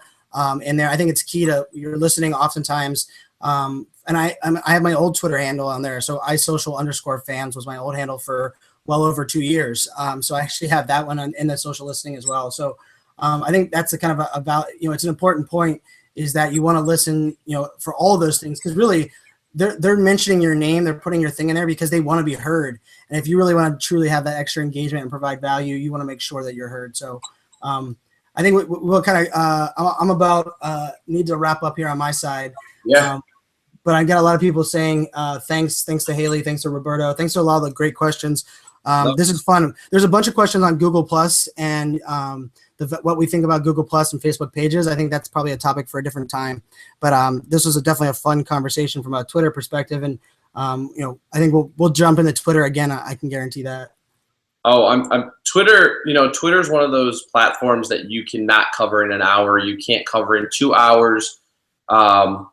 in there, I think it's key to you're listening oftentimes. And I have my old Twitter handle on there. So iSocial_fans was my old handle for well over 2 years. So I actually have that one in the social listening as well. So I think that's a kind of about, it's an important point is that you want to listen, for all of those things, because really they're mentioning your name, they're putting your thing in there because they want to be heard. And if you really want to truly have that extra engagement and provide value, you want to make sure that you're heard. So I think we'll kind of I'm about need to wrap up here on my side. Yeah. But I got a lot of people saying thanks to Haley, thanks to Roberto, thanks to a lot of the great questions. This is fun. There's a bunch of questions on Google Plus and what we think about Google Plus and Facebook pages. I think that's probably a topic for a different time. But this was definitely a fun conversation from a Twitter perspective. And I think we'll jump into Twitter again. I can guarantee that. Oh, I'm Twitter. Twitter is one of those platforms that you cannot cover in an hour. You can't cover in 2 hours. Niv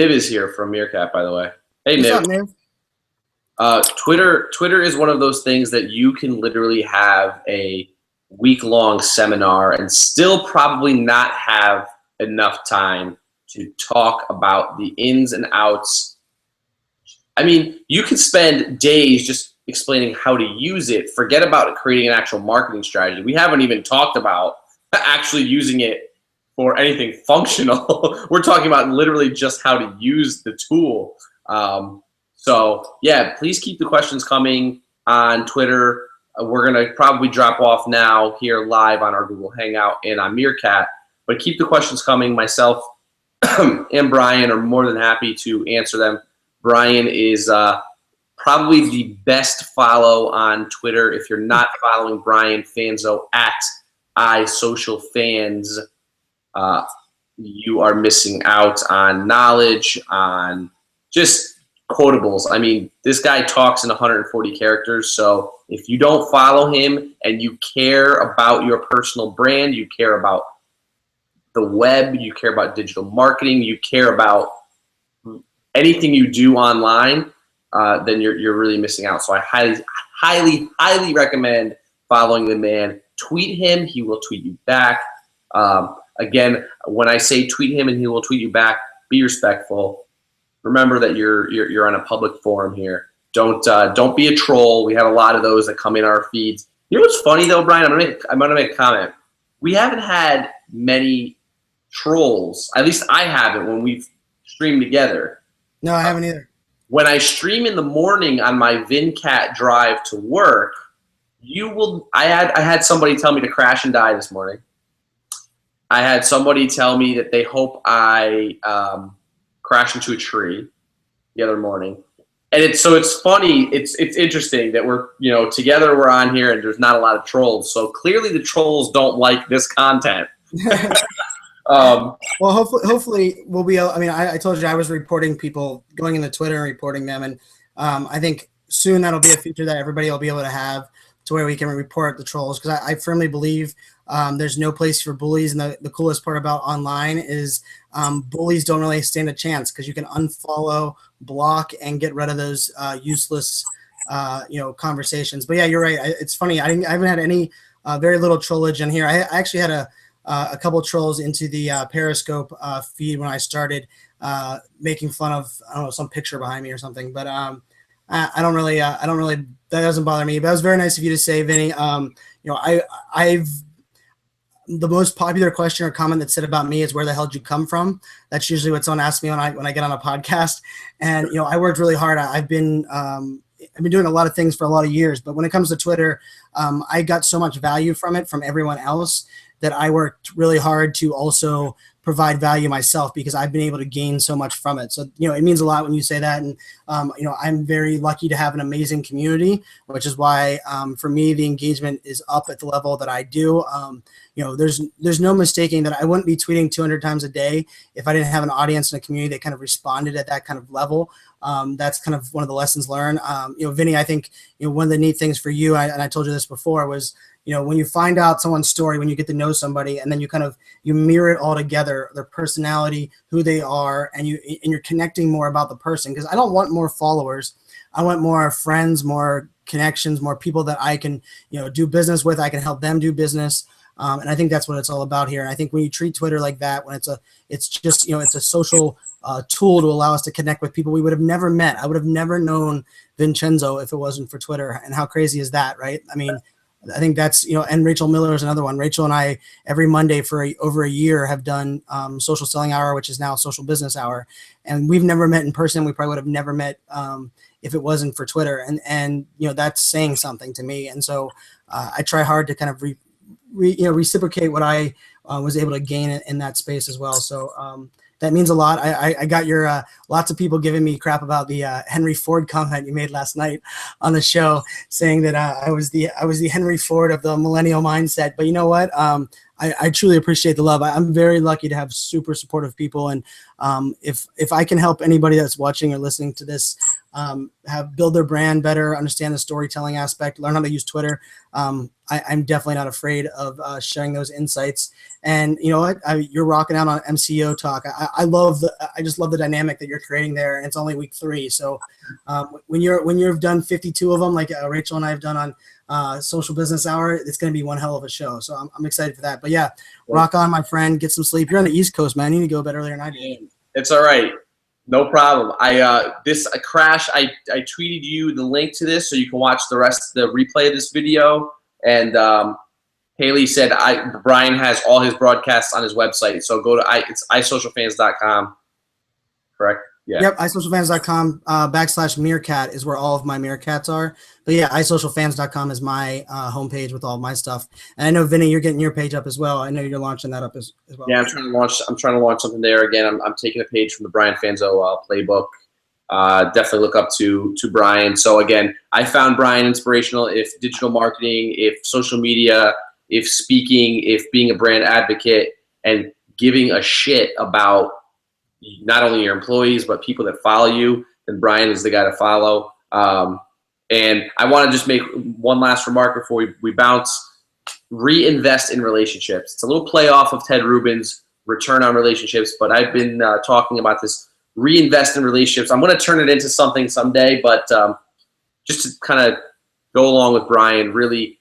is here from Meerkat, by the way. Hey, What's Niv. up, Niv? Twitter is one of those things that you can literally have a week-long seminar and still probably not have enough time to talk about the ins and outs. I mean, you could spend days just explaining how to use it. Forget about creating an actual marketing strategy. We haven't even talked about actually using it for anything functional. We're talking about literally just how to use the tool. So yeah, please keep the questions coming on Twitter. We're gonna probably drop off now here live on our Google Hangout and on Meerkat, but keep the questions coming. Myself and Brian are more than happy to answer them. Brian is probably the best follow on Twitter. If you're not following Brian Fanzo at iSocialFans, you are missing out on knowledge, on just quotables. I mean, this guy talks in 140 characters, so if you don't follow him and you care about your personal brand, you care about the web, you care about digital marketing, you care about anything you do online, then you're really missing out. So I highly recommend following the man. Tweet him, he will tweet you back. Again, when I say tweet him and he will tweet you back, be respectful. Remember that you're on a public forum here. Don't be a troll. We have a lot of those that come in our feeds. You know what's funny though, Brian? I'm gonna make a comment. We haven't had many trolls. At least I haven't when we've streamed together. No, I haven't either. When I stream in the morning on my VinCat drive to work, I had somebody tell me to crash and die this morning. I had somebody tell me that they hope I crash into a tree the other morning. And it's funny, it's interesting that we're, together we're on here and there's not a lot of trolls. So clearly the trolls don't like this content. Well, hopefully we'll be able, I told you I was reporting people going into Twitter and reporting them. And I think soon that'll be a feature that everybody will be able to have to where we can report the trolls. Because I firmly believe there's no place for bullies. And the coolest part about online is bullies don't really stand a chance because you can unfollow, block, and get rid of those useless, conversations. But yeah, you're right. It's funny. I haven't had any very little trollage in here. I actually had a couple trolls into the Periscope feed when I started making fun of, I don't know, some picture behind me or something. But I don't really, that doesn't bother me. But it was very nice of you to say, Vinny. I've the most popular question or comment that's said about me is where the hell did you come from? That's usually what someone asks me when I get on a podcast. And I worked really hard. I've been doing a lot of things for a lot of years, but when it comes to Twitter, I got so much value from it from everyone else that I worked really hard to also provide value myself because I've been able to gain so much from it. So, it means a lot when you say that. And, I'm very lucky to have an amazing community, which is why for me, the engagement is up at the level that I do. There's no mistaking that I wouldn't be tweeting 200 times a day if I didn't have an audience and a community that kind of responded at that kind of level. That's kind of one of the lessons learned. Vinny, I think, one of the neat things for you, and I told you this before, was, when you find out someone's story, when you get to know somebody, and then you mirror it all together, their personality, who they are, and you're connecting more about the person. Because I don't want more followers. I want more friends, more connections, more people that I can, do business with. I can help them do business. And I think that's what it's all about here. And I think when you treat Twitter like that, when it's just it's a social tool to allow us to connect with people we would have never met. I would have never known Vincenzo if it wasn't for Twitter. And how crazy is that, right? I think that's, and Rachel Miller is another one. Rachel and I every Monday for over a year have done Social Selling Hour, which is now Social Business Hour, and we've never met in person. We probably would have never met if it wasn't for Twitter, and that's saying something to me. And so I try hard to kind of reciprocate what I was able to gain in that space as well. So that means a lot. I got your lots of people giving me crap about the Henry Ford comment you made last night on the show, saying that I was the Henry Ford of the millennial mindset. But you know what? I truly appreciate the love. I'm very lucky to have super supportive people, and if I can help anybody that's watching or listening to this build their brand better, understand the storytelling aspect, learn how to use Twitter, I'm definitely not afraid of sharing those insights. And you know what? You're rocking out on MCO talk. I just love the dynamic that you're creating there. And it's only week 3, so when you've done 52 of them, like Rachel and I have done on Social Business Hour, it's going to be one hell of a show. So I'm excited for that. But yeah, rock on, my friend. Get some sleep. You're on the East Coast, man. You need to go to bed earlier than I do. It's all right. No problem. This crash. I tweeted you the link to this so you can watch the replay of this video. And Haley said Brian has all his broadcasts on his website. So go to it's isocialfans.com. Correct? Yeah. Yep, isocialfans.com /Meerkat is where all of my Meerkats are. But yeah, isocialfans.com is my homepage with all of my stuff. And I know, Vinny, you're getting your page up as well. I know you're launching that up as well. Yeah, I'm trying to launch something there again. I'm taking a page from the Brian Fanzo playbook. Definitely look up to Brian. So again, I found Brian inspirational. If digital marketing, if social media, if speaking, if being a brand advocate, and giving a shit about not only your employees but people that follow you, then Brian is the guy to follow. And I want to just make one last remark before we bounce. Reinvest in relationships. It's a little play off of Ted Rubin's return on relationships, but I've been talking about this. Reinvest in relationships. I'm going to turn it into something someday, but just to kind of go along with Brian, really,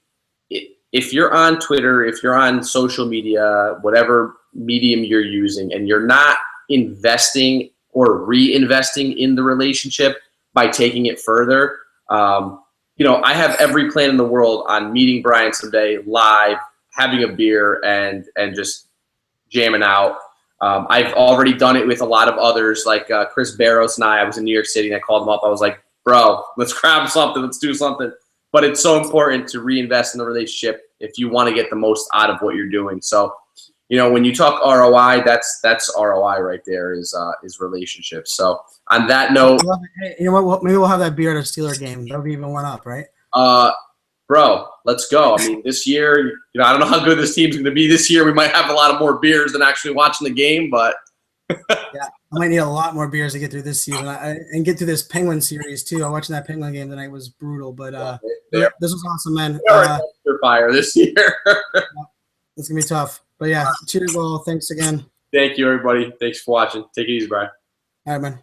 if you're on Twitter, if you're on social media, whatever medium you're using, and you're not investing or reinvesting in the relationship by taking it further, I have every plan in the world on meeting Brian someday live, having a beer, and just jamming out. I've already done it with a lot of others, like Chris Barros and I was in New York City, and I called him up. I was like, bro, let's grab something. Let's do something. But it's so important to reinvest in the relationship if you want to get the most out of what you're doing. So, when you talk ROI, that's ROI right there is relationships. So on that note, hey, you know what? Maybe we'll have that beer at a Steeler game. That'll be even one up, right? Bro, let's go. I mean, this year, I don't know how good this team's going to be this year. We might have a lot of more beers than actually watching the game, but yeah, I might need a lot more beers to get through this season and get through this Penguin series too. Watching that Penguin game tonight was brutal, but this was awesome, man. Fire this year. It's gonna be tough, but yeah, cheers all. Thanks again. Thank you, everybody. Thanks for watching. Take it easy, Brian. All right, man.